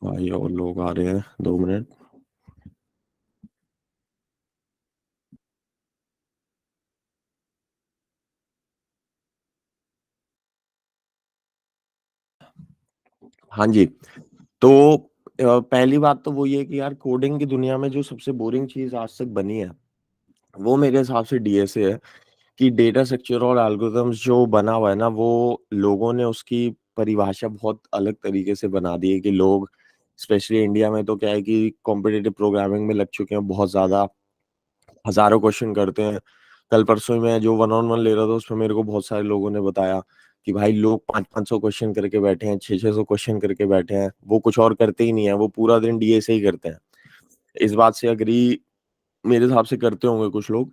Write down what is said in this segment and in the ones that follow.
भाई और लोग आ रहे हैं, 2 मिनट। हाँ जी। तो पहली बात तो वो ये कि यार कोडिंग की दुनिया में जो सबसे बोरिंग चीज आज तक बनी है वो मेरे हिसाब से डीएसए है। कि डेटा स्ट्रक्चर और एल्गोरिथम्स जो बना हुआ है ना, वो लोगों ने उसकी परिभाषा बहुत अलग तरीके से बना दी है कि लोग, स्पेशली इंडिया में, तो क्या है कि कॉम्पिटिटिव प्रोग्रामिंग में लग चुके हैं बहुत ज्यादा। हजारों क्वेश्चन करते हैं। कल परसों ही मैं जो वन ऑन वन ले रहा था उसमें मेरे को बहुत सारे लोगों ने बताया कि भाई लोग 500-500 क्वेश्चन करके बैठे हैं, 600-600 क्वेश्चन करके बैठे हैं, वो कुछ और करते ही नहीं है, वो पूरा दिन डीएसए ही करते हैं। इस बात से अग्री मेरे हिसाब से करते होंगे कुछ लोग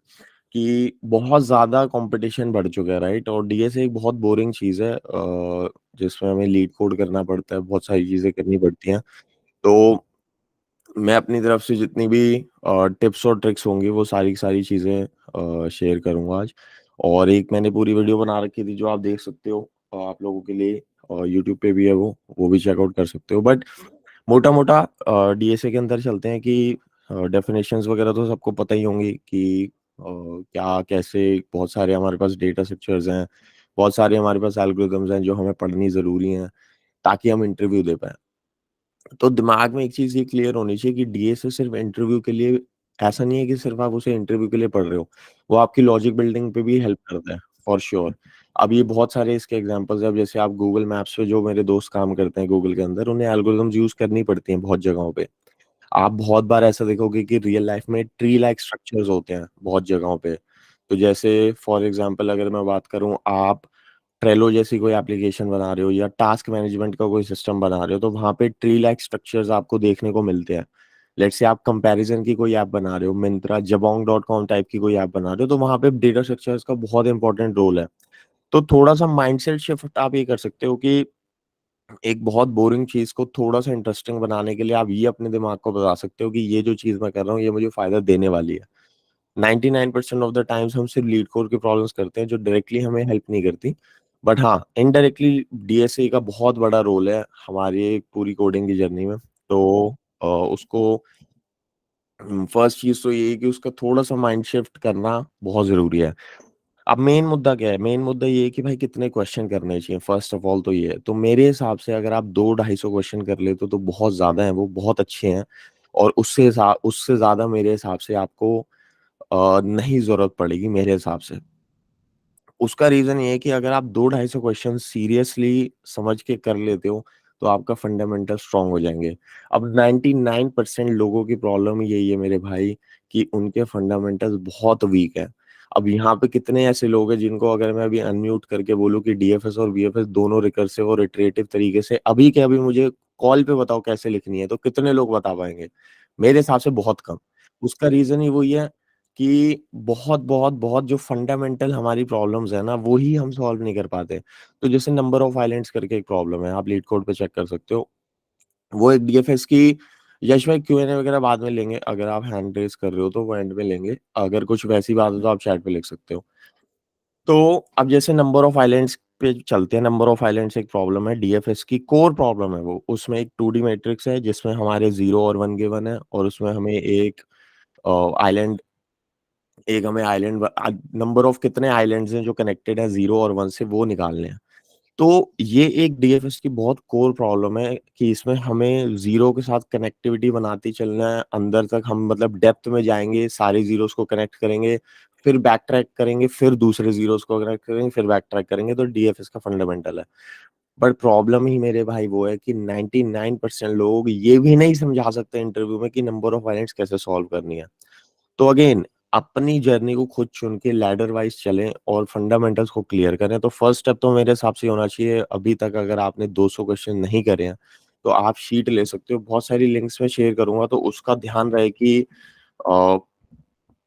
कि बहुत ज्यादा कंपटीशन बढ़ चुका है, राइट। और डीएसए एक बहुत बोरिंग चीज है, जिसमें हमें लीड कोड करना पड़ता है, बहुत सारी चीजें करनी पड़ती हैं। तो मैं अपनी तरफ से जितनी भी टिप्स और ट्रिक्स होंगी वो सारी की सारी चीज़ें शेयर करूंगा आज। और एक मैंने पूरी वीडियो बना रखी थी जो आप देख सकते हो, आप लोगों के लिए। यूट्यूब पे भी है, वो भी चेकआउट कर सकते हो। बट मोटा मोटा डीएसए के अंदर चलते हैं कि डेफिनेशंस वगैरह तो सबको पता ही होंगी कि क्या कैसे। बहुत सारे हमारे पास डेटा स्ट्रक्चर्स हैं, बहुत सारे हमारे पास एल्गोरिथम्स हैं जो हमें पढ़नी ज़रूरी हैं ताकि हम इंटरव्यू दे पाए। तो दिमाग में एक चीज ये क्लियर होनी चाहिए कि डीएसए सिर्फ इंटरव्यू के लिए, ऐसा नहीं है कि सिर्फ आप उसे इंटरव्यू के लिए पढ़ रहे हो। वो आपकी लॉजिक बिल्डिंग पे भी हेल्प करता है, फॉर श्योर। अब ये बहुत सारे इसके एग्जांपल्स हैं। अब जैसे आप गूगल मैप्स पे, जो मेरे दोस्त काम करते हैं गूगल के अंदर, उन्हें एल्गोरिथम्स यूज करनी पड़ती हैं बहुत जगहों पे। आप बहुत बार ऐसा देखोगे कि रियल लाइफ में ट्री लाइक स्ट्रक्चर्स होते हैं बहुत जगहों पे। तो जैसे फॉर एग्जांपल अगर मैं बात करूं, आप ट्रेलो जैसी कोई एप्लीकेशन बना रहे हो या टास्क मैनेजमेंट का कोई सिस्टम बना रहे हो, तो वहां पे ट्री लाइक स्ट्रक्चर्स आपको देखने को मिलते हैं। लेट्स से आप कंपैरिजन की कोई ऐप बना रहे हो, मिंत्रा जबोंग.com टाइप की कोई ऐप बना रहे हो, तो वहां पे डेटा स्ट्रक्चर्स का बहुत इंपॉर्टेंट रोल है। तो थोड़ा सा माइंडसेट शिफ्ट आप ये कर सकते हो कि एक बहुत बोरिंग चीज को थोड़ा सा इंटरेस्टिंग बनाने के लिए आप ये अपने दिमाग को बता सकते हो कि ये जो चीज मैं कर रहा हूँ ये मुझे फायदा देने वाली है। 99% ऑफ द टाइम्स हम सिर्फ लीड कोड की प्रॉब्लम्स करते हैं जो डायरेक्टली हमें हेल्प नहीं करती। बट हाँ, इनडायरेक्टली डीएसए का बहुत बड़ा रोल है हमारी पूरी कोडिंग की जर्नी में। तो उसको फर्स्ट चीज तो ये है कि उसका थोड़ा सा माइंड शिफ्ट करना बहुत जरूरी है। अब मेन मुद्दा क्या है? मेन मुद्दा ये है कि भाई कितने क्वेश्चन करने चाहिए। फर्स्ट ऑफ ऑल तो ये है, तो मेरे हिसाब से अगर आप 200-250 क्वेश्चन कर लेते हो तो बहुत ज्यादा है, वो बहुत अच्छे हैं। और उससे ज्यादा मेरे हिसाब से आपको नहीं जरूरत पड़ेगी मेरे हिसाब से। उसका रीजन ये है कि अगर आप 200-250 क्वेश्चन सीरियसली समझ के कर लेते हो तो आपका फंडामेंटल स्ट्रांग हो जाएंगे। अब 99% लोगों की प्रॉब्लम यही है मेरे भाई कि उनके फंडामेंटल्स बहुत वीक है। अब यहाँ पे कितने ऐसे लोग हैं जिनको अगर मैं अभी अनम्यूट करके बोलूँ कि डीएफएस और वीएफएस दोनों रिकर्सिव और इटरेटिव तरीके से अभी के अभी मुझे कॉल पे बताओ कैसे लिखनी है, तो कितने लोग बता पाएंगे? मेरे हिसाब से बहुत कम। उसका रीजन ही वही है कि बहुत बहुत बहुत जो फंडामेंटल हमारी प्रॉब्लम्स है ना, वो ही हम सॉल्व नहीं कर पाते। तो जैसे नंबर ऑफ आइलैंड्स करके एक प्रॉब्लम है, आप लीड कोड पे चेक कर सकते हो। वो एक डीएफएस की, यश भाई क्यूएनए वगैरह बाद में लेंगे, अगर आप हैंड रेज कर रहे हो तो वो एंड में लेंगे। अगर कुछ वैसी बात हो तो आप चैट पे लिख सकते हो। तो अब जैसे नंबर ऑफ आइलैंड्स पे चलते हैं। नंबर ऑफ आइलैंड्स एक प्रॉब्लम है डीएफएस की, कोर प्रॉब्लम है वो। उसमें एक 2D मैट्रिक्स है जिसमें हमारे 0 और 1 गिवन है, और उसमें हमें आइलैंड एक हमें आइलैंड नंबर ऑफ कितने आइलैंड्स हैं जो कनेक्टेड है 0 और 1 से, वो निकालने हैं। तो ये एक डीएफएस की बहुत कोर प्रॉब्लम है कि इसमें हमें जीरो के साथ कनेक्टिविटी बनाती चलना है अंदर तक। हम मतलब डेप्थ में जाएंगे, सारे जीरोस को कनेक्ट करेंगे, फिर बैक ट्रैक करेंगे, फिर दूसरे जीरोस को कनेक्ट करेंगे, फिर बैक ट्रैक करेंगे। तो डीएफएस का फंडामेंटल है। बट प्रॉब्लम ही मेरे भाई वो है कि 99% लोग ये भी नहीं समझा सकते इंटरव्यू में कि नंबर ऑफ आइलैंड्स कैसे सॉल्व करनी है। तो अगेन, अपनी जर्नी को खुद चुन के लैडर वाइज चलें और फंडामेंटल्स को क्लियर करें। तो फर्स्ट स्टेप तो मेरे हिसाब से होना चाहिए, अभी तक अगर आपने 200 क्वेश्चन नहीं करे हैं तो आप शीट ले सकते हो, बहुत सारी लिंक्स में शेयर करूंगा, तो उसका ध्यान रहे कि अ,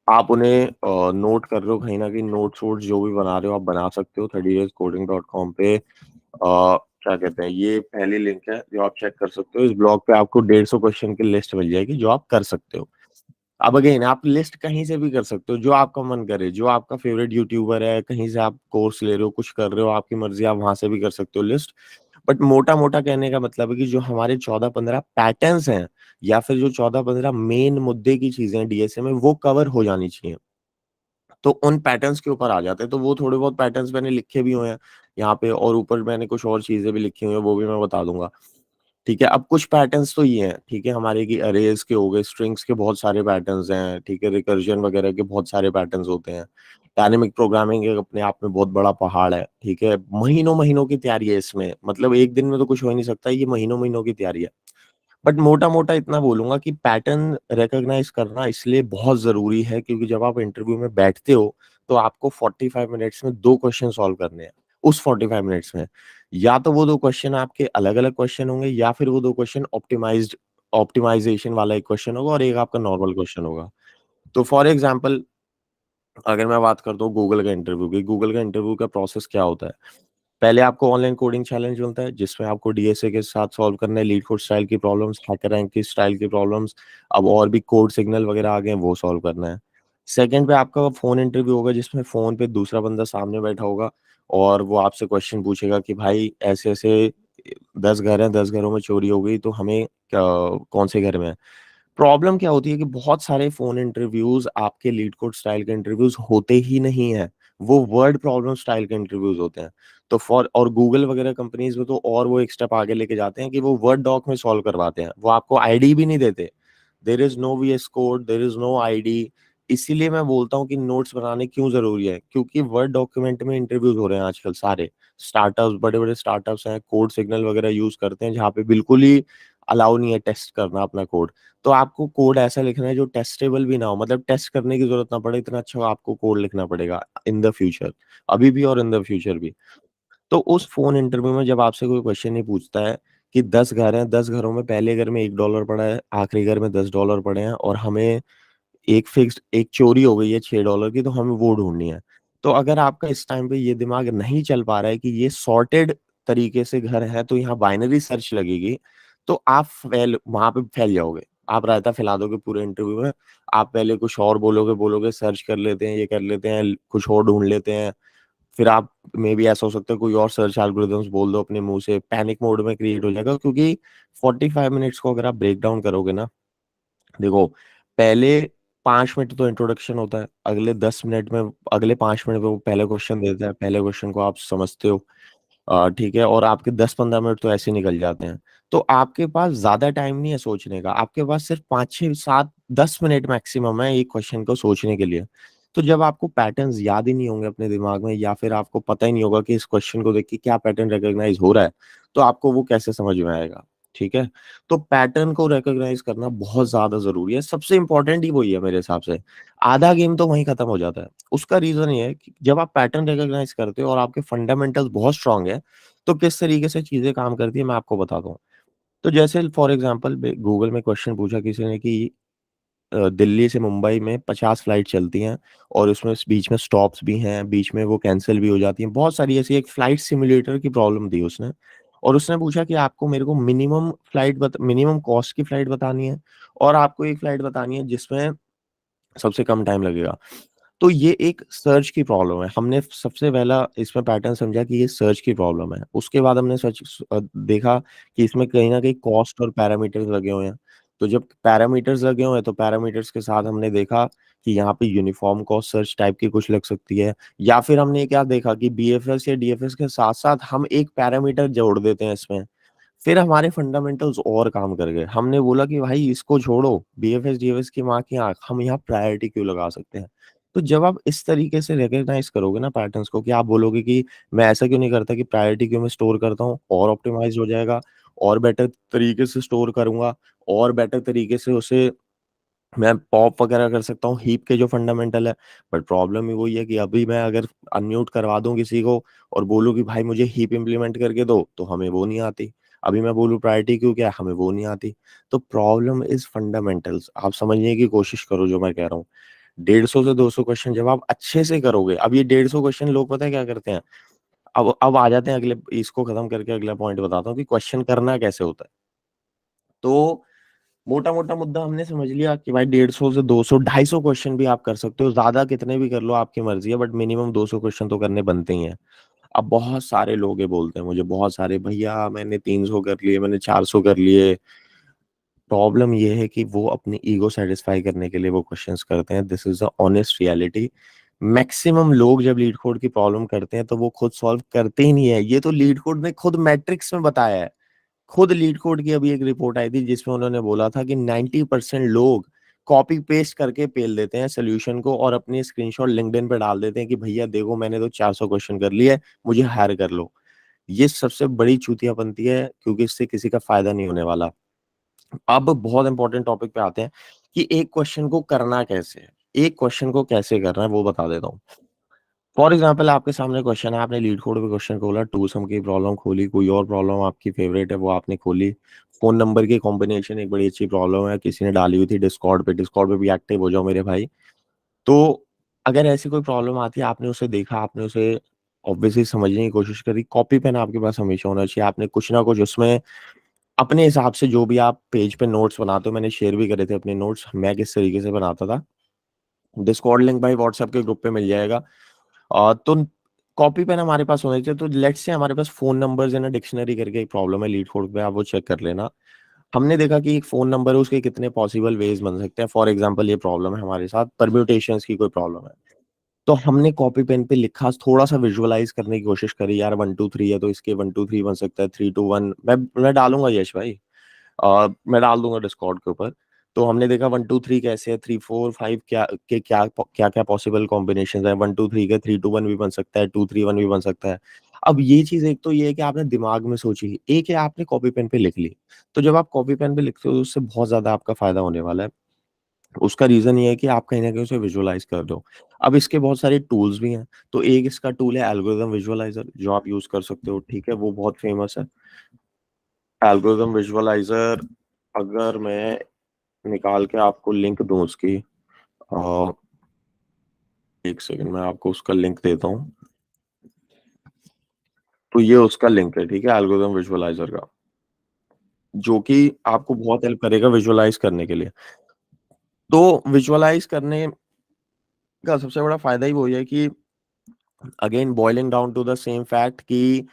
आप उन्हें नोट कर रहे हो कहीं ना कहीं। नोट्स वोट्स जो भी बना रहे हो आप बना सकते हो 30dayscoding.com पे। क्या कहते हैं, ये पहली लिंक है जो आप चेक कर सकते हो। इस ब्लॉग पे आपको 150 क्वेश्चन की लिस्ट मिल जाएगी जो आप कर सकते हो। अब अगेन, आप लिस्ट कहीं से भी कर सकते हो, जो आपका मन करे, जो आपका फेवरेट यूट्यूबर है, कहीं से आप कोर्स ले रहे हो, कुछ कर रहे हो, आपकी मर्जी, आप वहां से भी कर सकते हो लिस्ट। बट मोटा-मोटा कहने का मतलब है कि जो हमारे 14-15 पैटर्न्स हैं या फिर जो 14-15 मेन मुद्दे की चीज़ें हैं डीएसए में वो कवर हो जानी चाहिए। तो उन पैटर्न्स के ऊपर आ जाते हैं, तो वो थोड़े बहुत पैटर्न्स मैंने लिखे भी हुए हैं यहाँ पे और ऊपर मैंने कुछ और चीज़ें भी लिखी हुई हैं, वो भी मैं बता दूँगा। ठीक है, अब कुछ पैटर्न्स तो ये हैं, ठीक है, हमारे कि अरेज़ के हो गए, स्ट्रिंग्स के बहुत सारे पैटर्न्स हैं, ठीक है, रिकर्जन वगैरह के बहुत सारे पैटर्न्स होते हैं। डायनामिक प्रोग्रामिंग एक अपने आप में बहुत बड़ा पहाड़ है, ठीक है, महीनों-महीनों की तैयारी है इसमें, मतलब एक दिन में तो कुछ हो ही नहीं सकता, ये महीनों-महीनों की तैयारी है। बट मोटा-मोटा इतना बोलूँगा कि पैटर्न रिकॉग्नाइज़ करना इसलिए बहुत ज़रूरी है क्योंकि जब आप इंटरव्यू में बैठते हो, तो आपको 45 मिनट्स में 2 क्वेश्चन सॉल्व करने हैं, उस 45 मिनट्स में। या तो वो 2 क्वेश्चन आपके अलग-अलग क्वेश्चन होंगे या फिर वो 2 क्वेश्चन ऑप्टिमाइज़ेशन वाला एक क्वेश्चन होगा और एक आपका नॉर्मल क्वेश्चन होगा। तो फॉर एग्ज़ाम्पल अगर मैं बात करता हूँ गूगल का इंटरव्यू की, गूगल का इंटरव्यू का प्रोसेस क्या होता है? पहले आपको ऑनलाइन कोडिंग चैलेंज मिलता है, जिसमें आपको डीएसए के साथ सॉल्व करना है, लीड कोड स्टाइल की प्रॉब्लम्स, हैकररैंक की स्टाइल की प्रॉब्लम्स, अब और भी कोड सिग्नल वगैरह आ गए हैं, वो सॉल्व करना है। सेकंड पे आपका फ़ोन इंटरव्यू होगा, जिसमें फ़ोन पे दूसरा बंदा सामने बैठा होगा और वो आपसे क्वेश्चन पूछेगा कि भाई ऐसे-ऐसे 10 घर हैं, 10 घरों में चोरी हो गई, तो हमें कौन से घर में है? प्रॉब्लम क्या होती है कि बहुत सारे फ़ोन इंटरव्यूज़ आपके लीड कोड स्टाइल के इंटरव्यूज़ होते ही नहीं हैं। वो वर्ड प्रॉब्लम स्टाइल के इंटरव्यूज़ होते हैं। तो फॉर और गूगल वगैरह कंपनीज़ में तो और वो एक स्टेप आगे लेके जाते हैं कि वो वर्ड डॉक में सॉल्व करवाते हैं। वो आपको आईडी भी नहीं देते। There is no VS code, there is no ID. इसीलिए मैं बोलता हूँ कि नोट्स बनाने क्यों ज़रूरी है? क्योंकि वर्ड डॉक्यूमेंट में इंटरव्यूज़ हो रहे हैं आजकल सारे। स्टार्टअप्स, बड़े-बड़े स्टार्टअप्स हैं, कोड सिग्नल वगैरह यूज़ करते हैं, जहाँ पे बिल्कुल ही अलाउ नहीं है टेस्ट करना अपना कोड। तो आपको कोड ऐसा लिखना है जो टेस्टेबल भी ना हो, मतलब टेस्ट करने की ज़रूरत ना पड़े, इतना अच्छा आपको कोड लिखना पड़ेगा इन द फ्यूचर, अभी भी और इन द फ्यूचर भी। तो उस फ़ोन इंटरव्यू में जब आपसे कोई क्वेश्चन नहीं पूछता है कि 10 घर हैं, 10 घरों में पहले घर में $1 पड़ा है, आखिरी घर में $10 पड़े हैं और हमें एक चोरी हो गई है $6 की, तो हमें वो ढूँढनी है। तो अगर आपका इस टाइम पे ये दिमाग नहीं चल पा रहा है कि ये सॉर्टेड तरीके से घर है, तो यहाँ बाइनरी सर्च लगेगी, तो आप वहाँ पे फैल जाओगे। आप रायता फैला दोगे पूरे इंटरव्यू में। आप पहले कुछ और बोलोगे सर्च कर लेते हैं, ये कर लेते हैं, कुछ और ढूँढ लेते हैं। फिर आप मेबी ऐसा हो सकता है कोई और सर्च एल्गोरिदम्स बोल दो अपने मुँह से, पैनिक मोड में क्रिएट हो जाएगा क्योंकि 45 मिनट्स को अगर आप ब्रेक डाउन करोगे ना, देखो, पहले 5 मिनट तो इंट्रोडक्शन होता है, अगले 5 मिनट में वो पहले क्वेश्चन देता है, पहले क्वेश्चन को आप समझते हो ठीक है और आपके 10-15 मिनट तो ऐसे ही निकल जाते हैं। तो आपके पास ज़्यादा टाइम नहीं है सोचने का, आपके पास सिर्फ 5, 6, 7, 10 मिनट मैक्सिमम है एक क्वेश्चन को सोचने के लिए। तो जब आपको पैटर्न्स याद ही नहीं होंगे अपने दिमाग में या फिर आपको पता ही नहीं होगा कि इस क्वेश्चन को देख के क्या पैटर्न रिकॉग्नाइज़ हो रहा है, तो आपको वो कैसे समझ में आएगा, ठीक है? तो पैटर्न को रिकॉग्नाइज़ करना बहुत ज़्यादा ज़रूरी है, सबसे इम्पोर्टेंट ही वही है मेरे हिसाब से। आधा गेम तो वहीं खत्म हो जाता है। उसका रीज़न ये है कि जब आप पैटर्न रिकॉग्नाइज़ करते हो और आपके फंडामेंटल्स बहुत स्ट्रॉन्ग है, तो किस तरीके से चीज़ें काम करती है मैं आपको बताता हूँ। तो जैसे फॉर एग्ज़ाम्पल बे गूगल में क्वेश्चन पूछा किसी ने कि दिल्ली से मुंबई में 50 फ्लाइट चलती हैं और उसमें बीच में स्टॉप्स भी हैं, बीच में वो कैंसल भी हो जाती हैं। बहुत सारी ऐसी एक फ्लाइट सिम्युलेटर की प्रॉब्लम दी उसने और उसने पूछा कि आपको मेरे को मिनिमम कॉस्ट की फ्लाइट बतानी है और आपको एक फ्लाइट बतानी है जिसमें सबसे कम टाइम लगेगा। तो ये एक सर्च की प्रॉब्लम है। हमने सबसे पहला इसमें पैटर्न समझा कि ये सर्च की प्रॉब्लम है। उसके बाद हमने देखा कि इसमें कहीं न कहीं कॉस्ट और पैरामीटर्स लगे हुए हैं। तो जब पैरामीटर्स लगे हुए हैं, तो पैरामीटर्स के साथ हमने देखा कि यहाँ पे यूनिफ़ॉर्म कॉस्ट सर्च टाइप की कुछ लग सकती है या फिर हमने क्या देखा कि बीएफएस या डीएफएस के साथ-साथ हम एक पैरामीटर जोड़ देते हैं इसमें। फिर हमारे फंडामेंटल्स और काम कर गए। हमने बोला कि भाई इसको छोड़ो, बीएफएस, डीएफएस की माँ की आँख, हम यहाँ प्रायोरिटी क्यों लगा सकते हैं। तो जब आप इस तरीके से रिकॉग्नाइज़ करोगे ना पैटर्न्स को कि आप बोलोगे कि मैं ऐसा क्यों नहीं करता कि प्रायोरिटी क्यों मैं स्टोर करता हूँ और ऑप्टिमाइज़ हो जाएगा और बेटर तरीके से स्टोर करूँगा और बेटर तरीके से उसे मैं पॉप वगैरह कर सकता हूँ, हीप के जो फंडामेंटल है। बट प्रॉब्लम ही वही है कि अभी मैं अगर अनम्यूट करवा दूँ किसी को और बोलूँ कि भाई मुझे हीप इम्प्लीमेंट करके दो, तो हमें वो नहीं आती। अभी मैं बोलूँ प्रायोरिटी क्यू क्या है, हमें वो नहीं आती। तो प्रॉब्लम इज़ फंडामेंटल्स। आप समझने की कोशिश करो जो मैं कह रहा हूँ। 150 से 200 क्वेश्चन जब आप अच्छे से करोगे, अब ये 150 क्वेश्चन लोग पता है क्या करते हैं? अब आ जाते हैं अगले इसको खत्म करके अगला पॉइंट बताता हूँ कि क्वेश्चन करना कैसे होता है। तो मोटा-मोटा मुद्दा हमने समझ लिया कि भाई 150 से 200 250 क्वेश्चन भी आप कर सकते हो, ज़्यादा कितने भी कर लो आपकी मर्ज़ी है बट मिनिमम 200 क्वेश्चन तो करने बनते ही हैं। अब बहुत सारे लोग ये बोलते हैं मुझे, बहुत सारे, भैया मैंने 300 कर लिए, मैंने 400 कर लिए। प्रॉब्लम ये है कि वो अपनी ईगो सेटिस्फाई करने के लिए वो क्वेश्चंस करते हैं। This is the honest reality. Maximum लोग जब लीड कोड की प्रॉब्लम करते हैं तो वो खुद सॉल्व करते ही नहीं है। ये तो लीड कोड ने खुद मैट्रिक्स में बताया है। खुद लीड कोड की अभी एक रिपोर्ट आई थी जिसमें उन्होंने बोला था कि 90% लोग कॉपी पेस्ट करके पेल देते हैं सोल्यूशन को और अपनी स्क्रीनशॉट लिंक्डइन पे डाल देते हैं कि भैया देखो मैंने तो 400 क्वेश्चन कर लिए, मुझे हायर कर लो। ये सबसे बड़ी चूतियापंती है, क्योंकि इससे किसी का फायदा नहीं होने वाला। अब बहुत इंपॉर्टेंट टॉपिक पे आते हैं कि एक क्वेश्चन को करना कैसे है। एक क्वेश्चन को कैसे करना है वो बता देता हूँ। फॉर एग्जाम्पल आपके सामने क्वेश्चन है, आपने लीड कोड पे क्वेश्चन खोला, टू सम की प्रॉब्लम खोली, कोई और प्रॉब्लम आपकी फेवरेट है वो आपने खोली, फोन नंबर की कॉम्बिनेशन एक बड़ी अच्छी प्रॉब्लम है, किसी ने डाली हुई थी डिस्कॉर्ड पे। डिस्कॉर्ड पे भी एक्टिव हो जाओ मेरे भाई। तो अगर ऐसी कोई प्रॉब्लम आती है, आपने उसे देखा, आपने उसे ऑब्वियसली समझने की कोशिश करी, कॉपी पेन आपके पास हमेशा होना चाहिए। आपने कुछ ना कुछ उसमें अपने हिसाब से जो भी आप पेज पे नोट्स बनाते हो, मैंने शेयर भी करे थे अपने नोट्स, मैं किस तरीके से बनाता था। डिस्कॉर्ड लिंक भाई व्हाट्सएप के ग्रुप पे मिल जाएगा। तो कॉपी पेन हमारे पास होने चाहिए। तो लेट्स से हमारे पास phone numbers in a dictionary करके एक प्रॉब्लम है लीड कोड पे, आप वो चेक कर लेना। हमने देखा कि एक फोन नंबर है, उसके कितने पॉसिबल वेज बन सकते हैं। फॉर एग्जांपल ये प्रॉब्लम है हमारे साथ, परम्यूटेशंस की कोई प्रॉब्लम है। तो हमने कॉपी पेन पे लिखा, थोड़ा सा विजुअलाइज करने की कोशिश करी, यार 1 2 3 है तो इसके 1 2 3 बन सकता है, 3 2 1। मैं डालूंगा यश भाई, मैं डाल दूंगा डिस्कॉर्ड के ऊपर। तो हमने देखा 1 2 3 कैसे है, 3 4 5 क्या क्या पॉसिबल कॉम्बिनेशन है। 1 2 3 के 3 2 1 भी बन सकता है, 2 3 1 भी बन सकता है। अब ये चीज एक तो ये है कि आपने दिमाग में सोची, एक है आपने कॉपी पेन पे लिख ली। तो जब आप कॉपी पेन पे लिखते हो तो उससे बहुत ज्यादा आपका फायदा होने वाला है। उसका रीजन ये है कि आप कहीं ना कहीं उसे विजुअलाइज कर दो। अब इसके बहुत सारे टूल्स भी हैं। तो एक इसका टूल है एल्गोरिथम विजुअलाइजर, जो आप यूज कर सकते हो, ठीक है, वो बहुत फेमस है। एल्गोरिथम विजुअलाइजर, अगर मैं निकाल के आपको लिंक दूं उसकी, अ, एक सेकंड मैं आपको उसका लिंक देता हूँ। तो ये उसका लिंक है, ठीक है, एल्गोरिथम विजुअलाइजर का, जो कि आपको बहुत हेल्प करेगा विजुअलाइज करने के लिए। तो विजुअलाइज करने का सबसे बड़ा फायदा ही वही है कि again boiling down to the same fact कि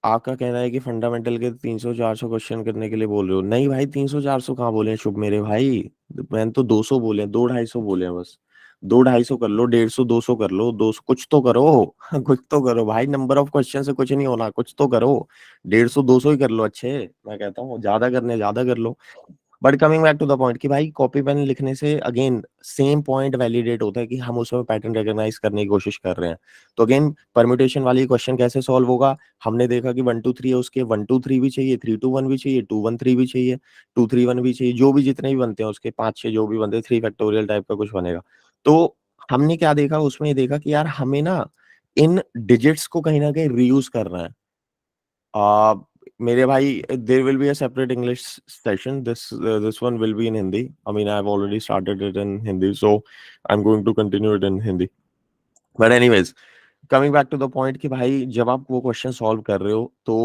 आपका कहना है कि फंडामेंटल के 300 400 क्वेश्चन करने के लिए बोल रहे हो। नहीं भाई, 300 400 कहाँ बोले हैं शुभ मेरे भाई। मैंने तो 200 बोले हैं, 2 250 बोले हैं बस। 2 250 कर लो, 150 200 कर लो, 200 कुछ तो करो। कुछ तो करो भाई, नंबर ऑफ क्वेश्चन से कुछ नहीं होना, कुछ तो करो। 150 200 ही कर लो अच्छे। मैं कहता हूँ ज्यादा करने ज्यादा कर लो। But coming back to the point कि भाई कॉपी पेन लिखने से अगेन सेम पॉइंट वैलिडेट होता है कि हम उसमें पैटर्न रिकॉग्नाइज करने की कोशिश कर रहे हैं। तो अगेन परम्यूटेशन वाली क्वेश्चन कैसे सॉल्व होगा। हमने देखा कि 1 2 3 है, उसके 1 2 3 भी चाहिए, 3 2 1 भी चाहिए, 2 1 3 भी चाहिए, 2 3 1 भी चाहिए, जो भी जितने भी बनते हैं उसके 5 6 जो भी बनते हैं, 3 फैक्टोरियल टाइप का कुछ बनेगा। तो हमने क्या देखा उसमें, ये देखा कि यार हमें ना इन डिजिट्स को कहीं ना कहीं रीयूज करना है। uh, मेरे भाई, there will be a separate English session. This one will be in Hindi. I mean, I've already started it in Hindi, so I'm going to continue it in Hindi. But anyways, coming back to the point कि भाई जब आप वो question solve कर रहे हो तो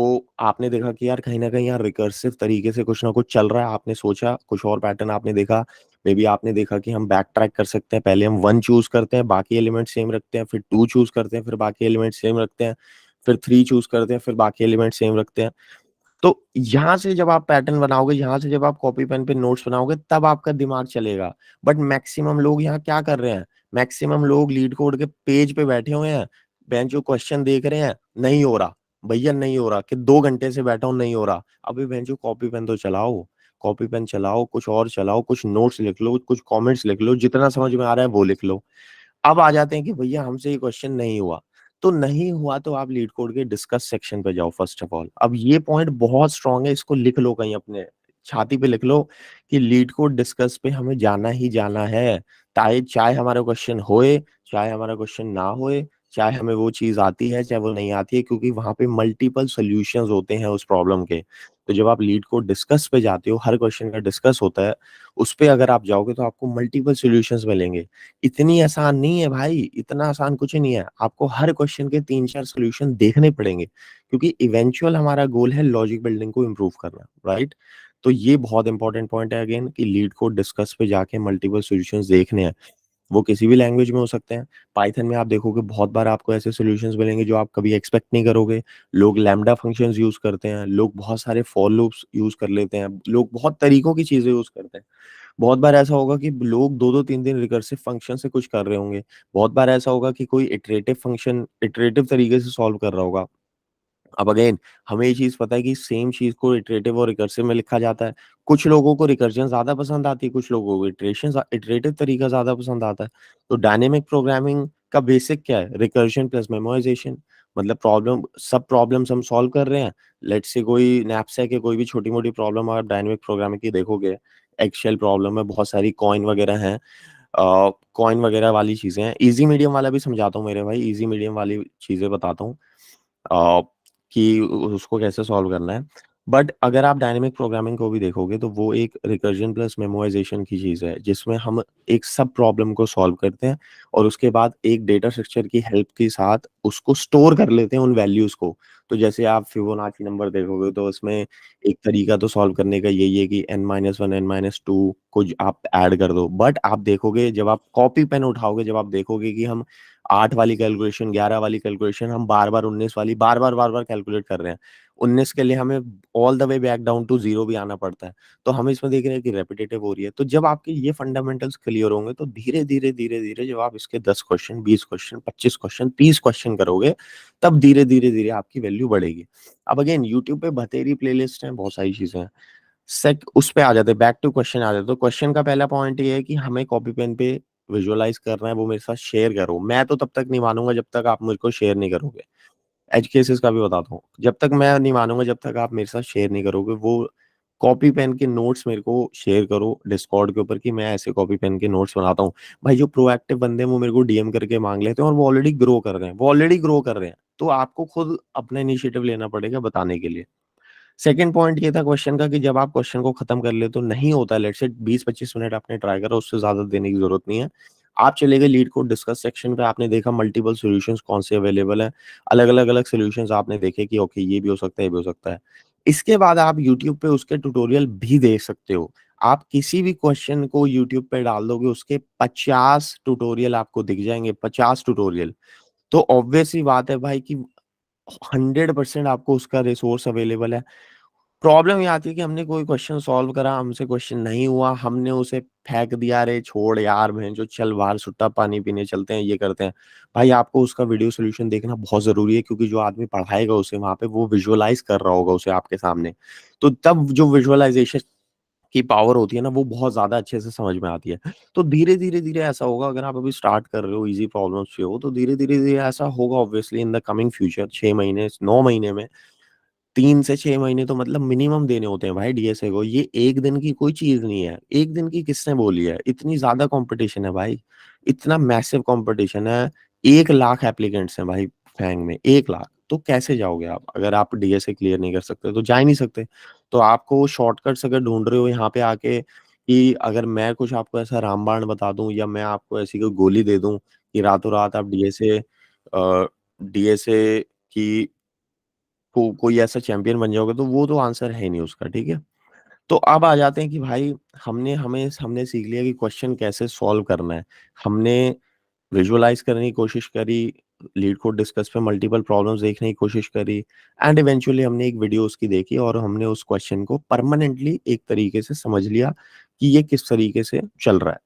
आपने देखा कि यार कहीं ना कहीं यार रिकर्सिव तरीके से कुछ ना कुछ चल रहा है। आपने सोचा कुछ और पैटर्न आपने देखा, मे बी आपने देखा कि हम बैक ट्रैक कर सकते हैं। पहले हम 1 चूज करते हैं, बाकी एलिमेंट सेम रखते हैं, फिर 2 चूज करते हैं, फिर बाकी एलिमेंट सेम रखते हैं, फिर 3 चूज करते हैं, फिर बाकी एलिमेंट सेम रखते हैं। तो यहाँ से जब आप पैटर्न बनाओगे, यहाँ से जब आप कॉपी पेन पे नोट्स बनाओगे, तब आपका दिमाग चलेगा। बट मैक्सिमम लोग यहाँ क्या कर रहे हैं, मैक्सिमम लोग लीड कोड के पेज पे बैठे हुए हैं, बेंच जो क्वेश्चन देख रहे हैं, नहीं हो रहा भैया, नहीं हो रहा, कि 2 घंटे से बैठा हूँ नहीं हो रहा। अभी बेंच जो कॉपी पेन तो चलाओ, कॉपी पेन चलाओ, कुछ और चलाओ, कुछ नोट्स लिख लो, कुछ कॉमेंट्स लिख लो, जितना समझ में आ रहा है वो लिख लो। अब आ जाते हैं कि भैया हमसे ये क्वेश्चन नहीं हुआ। तो नहीं हुआ तो आप लीड कोड के डिस्कस सेक्शन पे जाओ फर्स्ट ऑफ ऑल। अब ये पॉइंट बहुत स्ट्रांग है, इसको लिख लो कहीं अपने छाती पे लिख लो कि लीड कोड डिस्कस पे हमें जाना ही जाना है। चाहे चाहे हमारा क्वेश्चन होए, चाहे हमारा क्वेश्चन ना होए, चाहे हमें वो चीज आती है चाहे वो नहीं आती है, क्योंकि वहां पे मल्टीपल सॉल्यूशंस होते हैं उस प्रॉब्लम के। तो जब आप लीड कोड डिस्कस पे जाते हो, हर क्वेश्चन का डिस्कस होता है, उस पे अगर आप जाओगे तो आपको मल्टीपल सॉल्यूशंस मिलेंगे। इतनी आसान नहीं है भाई, इतना आसान कुछ नहीं है। आपको हर क्वेश्चन के 3 4 सॉल्यूशन देखने पड़ेंगे, क्योंकि इवेंचुअल हमारा गोल है लॉजिक बिल्डिंग को इम्प्रूव करना, राइट। तो ये बहुत इंपॉर्टेंट पॉइंट है अगेन कि लीड कोड डिस्कस पे जाके मल्टीपल सॉल्यूशंस देखने हैं। वो किसी भी लैंग्वेज में हो सकते हैं। पाइथन में आप देखोगे बहुत बार आपको ऐसे सॉल्यूशंस मिलेंगे जो आप कभी एक्सपेक्ट नहीं करोगे। लोग लैम्ब्डा फंक्शंस यूज़ करते हैं, लोग बहुत सारे फॉर लूप्स यूज़ कर लेते हैं, लोग बहुत तरीकों की चीज़ें यूज़ करते हैं। बहुत बार ऐसा होगा कि लोग 2-2 3-3 रिकर्सिव फंक्शन से कुछ कर रहे होंगे। बहुत बार ऐसा होगा कि कोई इटरेटिव फंक्शन इटरेटिव तरीके से सॉल्व कर रहा होगा। अब अगेन हमें ये चीज़ पता है कि सेम चीज़ को इटरेटिव और रिकर्सिव में लिखा जाता है। कुछ लोगों को रिकर्जन ज़्यादा पसंद आती है, कुछ लोगों को इटरेटिव तरीका ज़्यादा पसंद आता है। तो डायनामिक प्रोग्रामिंग का बेसिक क्या है? Recursion plus memoization. मतलब सब प्रॉब्लम्स हम सॉल्व कर रहे हैं। लेट्स से कोई नैपसैक है, कोई भी छोटी-मोटी प्रॉब्लम आप डायनामिक प्रोग्रामिंग की देखोगे, एक्सेल प्रॉब्लम है, बहुत सारी कॉइन वगैरह हैं। कॉइन वगैरह वाली चीज़ें हैं। ईज़ी मीडियम वाला भी समझाता हूँ मेरे भाई, ईज़ी मीडियम वाली चीज़ें बताता हूँ। अ, कि उसको कैसे सॉल्व करना है। बट अगर आप डायनामिक प्रोग्रामिंग को भी देखोगे तो वो एक रिकर्जन प्लस मेमोराइज़ेशन की चीज़ है, जिसमें हम एक सब प्रॉब्लम को सॉल्व करते हैं और उसके बाद एक डेटा स्ट्रक्चर की हेल्प के साथ उसको स्टोर कर लेते हैं उन वैल्यूज़ को। तो जैसे आप फिबोनाची नंबर देखोगे तो उसमें एक तरीका तो सॉल्व करने का यही है कि n-1 n-2 को आप ऐड कर दो। बट आप देखोगे जब आप कॉपी पेन उठाओगे, जब आप देखोगे कि हम 8 वाली कैलकुलेशन, 11 वाली कैलकुलेशन हम बार-बार 19 वाली बार-बार कैलकुलेट कर रहे हैं। 19 के लिए हमें all the way back down to 0 भी आना पड़ता है। तो हम इसमें देख रहे हैं कि रेपिटेटिव हो रही है। तो जब आपके ये फंडामेंटल्स क्लियर होंगे तो धीरे-धीरे, धीरे-धीरे जब आप इसके 10 क्वेश्चन, 20 क्वेश्चन, 25 क्वेश्चन, 30 क्वेश्चन करोगे, तब धीरे-धीरे, धीरे आपकी वैल्यू बढ़ेगी। अब अगेन यूट्यूब पे बथेरी प्लेलिस्ट हैं, बहुत सारी चीज़ें हैं। उस पे आ जाते हैं, बैक टू क्वेश्चन आ जाते हैं। तो क्वेश्चन का पहला पॉइंट ये है कि हमें कॉपी पेन पे विजुअलाइज़ करना है, वो मेरे साथ शेयर करो। मैं तो तब तक नहीं मानूँगा जब तक आप मुझको शेयर नहीं करोगे। एज केसेस का भी बताता हूँ। जब तक मैं नहीं मानूँगा जब तक आप मेरे साथ शेयर नहीं करोगे, वो कॉपी पेन के नोट्स मेरे को शेयर करो डिस्कॉर्ड के ऊपर कि मैं ऐसे कॉपी पेन के नोट्स बनाता हूँ। भाई जो प्रोएक्टिव बंदे हैं वो मेरे को डीएम करके माँग लेते हैं और वो ऑलरेडी ग्रो कर रहे हैं, वो ऑलरेडी ग्रो कर रहे हैं। तो आपको खुद अपना इनिशिएटिव लेना पड़ेगा बताने के लिए। सेकंड पॉइंट ये था क्वेश्चन का कि जब आप क्वेश्चन को खत्म कर लेते हो, नहीं होता है लेट्स से 20-25 मिनट आपने ट्राई करा, उससे ज़्यादा देने की ज़रूरत नहीं है। आप चले गए लीड कोड डिस्कस सेक्शन पे, आपने देखा मल्टीपल सॉल्यूशंस कौन से अवेलेबल हैं। अलग-अलग सॉल्यूशंस आपने देखे कि ओके ये भी हो सकता है, ये भी हो सकता है। इसके बाद आप यूट्यूब पे उसके ट्यूटोरियल भी देख सकते हो। आप किसी भी क्वेश्चन को यूट्यूब पे डाल दोगे, उसके 50 ट्यूटोरियल आपको दिख जाएँगे, 50 ट्यूटोरियल। तो ऑब्वियस सी बात है भाई कि 100% आपको उसका रिसोर्स अवेलेबल है। प्रॉब्लम ये आती है कि हमने कोई क्वेश्चन सॉल्व करा, हमसे क्वेश्चन नहीं हुआ, हमने उसे फेंक दिया, अरे छोड़ यार भैंचोद चल बाहर सुट्टा पानी पीने चलते हैं, ये करते हैं। भाई आपको उसका वीडियो सॉल्यूशन देखना बहुत ज़रूरी है क्योंकि जो आदमी पढ़ाएगा उसे वहाँ पे वो विजुअलाइज़ कर रहा होगा उसे आपके सामने। तो तब जो विजुअलाइज़ेशन की पावर होती है ना, वो बहुत ज़्यादा अच्छे से समझ में आती है। तो धीरे-धीरे, धीरे ऐसा होगा अगर आप अभी स्टार्ट कर रहे हो, ईज़ी प्रॉब्लम्स पे हो, तो धीरे-धीरे, धीरे ऐसा होगा obviously in the coming future 6 महीने, 9 महीने में 3 से 6 महीने तो मतलब मिनिमम देने होते हैं भाई डीएसए को। ये 1 दिन की कोई चीज़ नहीं है। 1 दिन की किसने बोली है? इतनी ज़्यादा कॉम्पिटिशन है भाई। इतना मैसिव कॉम्पिटिशन है। 1 लाख एप्लीकेंट्स हैं भाई फैंग में, 1 लाख। तो कैसे जाओगे आप? अगर आप डीएसए क्लियर नहीं कर सकते तो जा ही नहीं सकते। तो आपको शॉर्टकट्स अगर ढूँढ रहे हो यहाँ पे आके कि अगर मैं कुछ आपको ऐसा रामबाण बता दूँ या मैं आपको ऐसी कोई गोली दे दूँ कि रातों-रात आप डीएसए की कोई ऐसा चैंपियन बन जाओगे तो वो तो आंसर है ही नहीं उसका, ठीक है? तो अब आ जाते हैं कि भाई हमने सीख लिया कि क्वेश्चन कैसे सॉल्व करना है। हमने विजुअलाइज़ करने की कोशिश करी, लीड कोड डिस्कस पे मल्टीपल प्रॉब्लम्स देखने की कोशिश करी एंड इवेंचुअली हमने एक वीडियो उसकी देखी और हमने उस क्वेश्चन को परमानेंटली एक तरीके से समझ लिया कि ये किस तरीके से चल रहा है।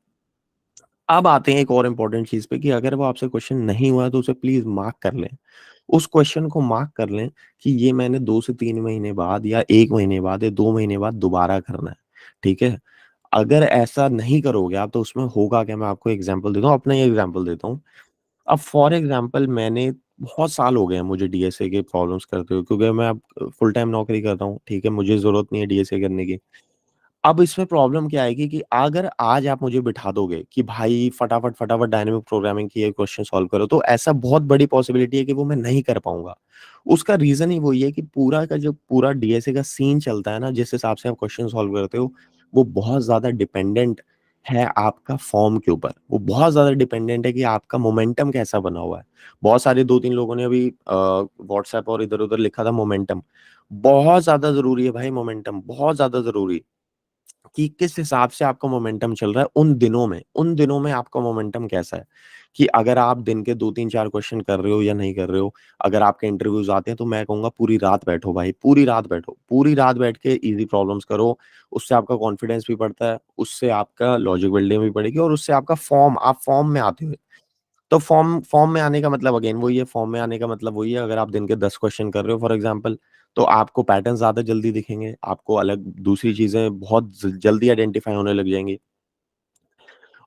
अब आते हैं एक और इम्पोर्टेंट चीज़ पे कि अगर वो आपसे क्वेश्चन नहीं हुआ है तो उसे प्लीज़ मार्क कर लें। उस क्वेश्चन को मार्क कर लें कि ये मैंने 2 से 3 महीने बाद या 1 महीने बाद या 2 महीने बाद दोबारा करना है, ठीक है? अगर ऐसा नहीं करोगे आप तो उसमें होगा क्या मैं आपको एग्ज़ाम्पल देता हूँ, अपना ही एग्ज़ाम्पल देता हूँ। अब फॉर एग्ज़ाम्पल मैंने बहुत साल हो गए हैं मुझे डीएसए के प्रॉब्लम्स करते हुए क्योंकि मैं अब फुल टाइम नौकरी करता हूँ, ठीक है? मुझे ज़रूरत नहीं है डीएसए करने की। अब इसमें प्रॉब्लम क्या आएगी कि अगर आज आप मुझे बिठा दोगे कि भाई फटाफट डायनामिक प्रोग्रामिंग की ये क्वेश्चन सॉल्व करो, तो ऐसा बहुत बड़ी पॉसिबिलिटी है कि वो मैं नहीं कर पाऊँगा। उसका रीज़न ही वही है कि पूरा का जो पूरा डीएसए का सीन चलता है ना, जिस हिसाब से आप क्वेश्चन सॉल्व करते हो, वो बहुत ज़्यादा डिपेंडेंट है आपका फॉर्म के ऊपर। वो बहुत ज़्यादा डिपेंडेंट है कि आपका मोमेंटम कैसा बना हुआ है। बहुत सारे 2-3 लोगों ने अभी व्हाट्सएप और इधर-उधर लिखा था मोमेंटम। बहुत ज़्यादा ज़रूरी है भाई मोमेंटम, बहुत ज़्यादा ज़रूरी। कि किस हिसाब से आपका मोमेंटम चल रहा है उन दिनों में आपका मोमेंटम कैसा है, कि अगर आप दिन के 2-3-4 क्वेश्चन कर रहे हो या नहीं कर रहे हो। अगर आपके इंटरव्यूज़ आते हैं तो मैं कहूँगा पूरी रात बैठो भाई, पूरी रात बैठो। पूरी रात बैठ के ईज़ी प्रॉब्लम्स करो, उससे आपका कॉन्फिडेंस भी बढ़ता है, उससे आपका लॉजिक बिल्डिंग भी बढ़ेगी और उससे आपका आप फॉर्म में आते हो। तो फॉर्म फॉर्म में आने का मतलब अगेन वही है, फॉर्म में आने का मतलब वही है, अगर आप दिन के 10 क्वेश्चन कर रहे हो फॉर एग्जांपल, तो आपको पैटर्न ज़्यादा जल्दी दिखेंगे, आपको अलग दूसरी चीज़ें बहुत ज जल्दी आइडेंटिफ़ाई होने लग जाएँगी।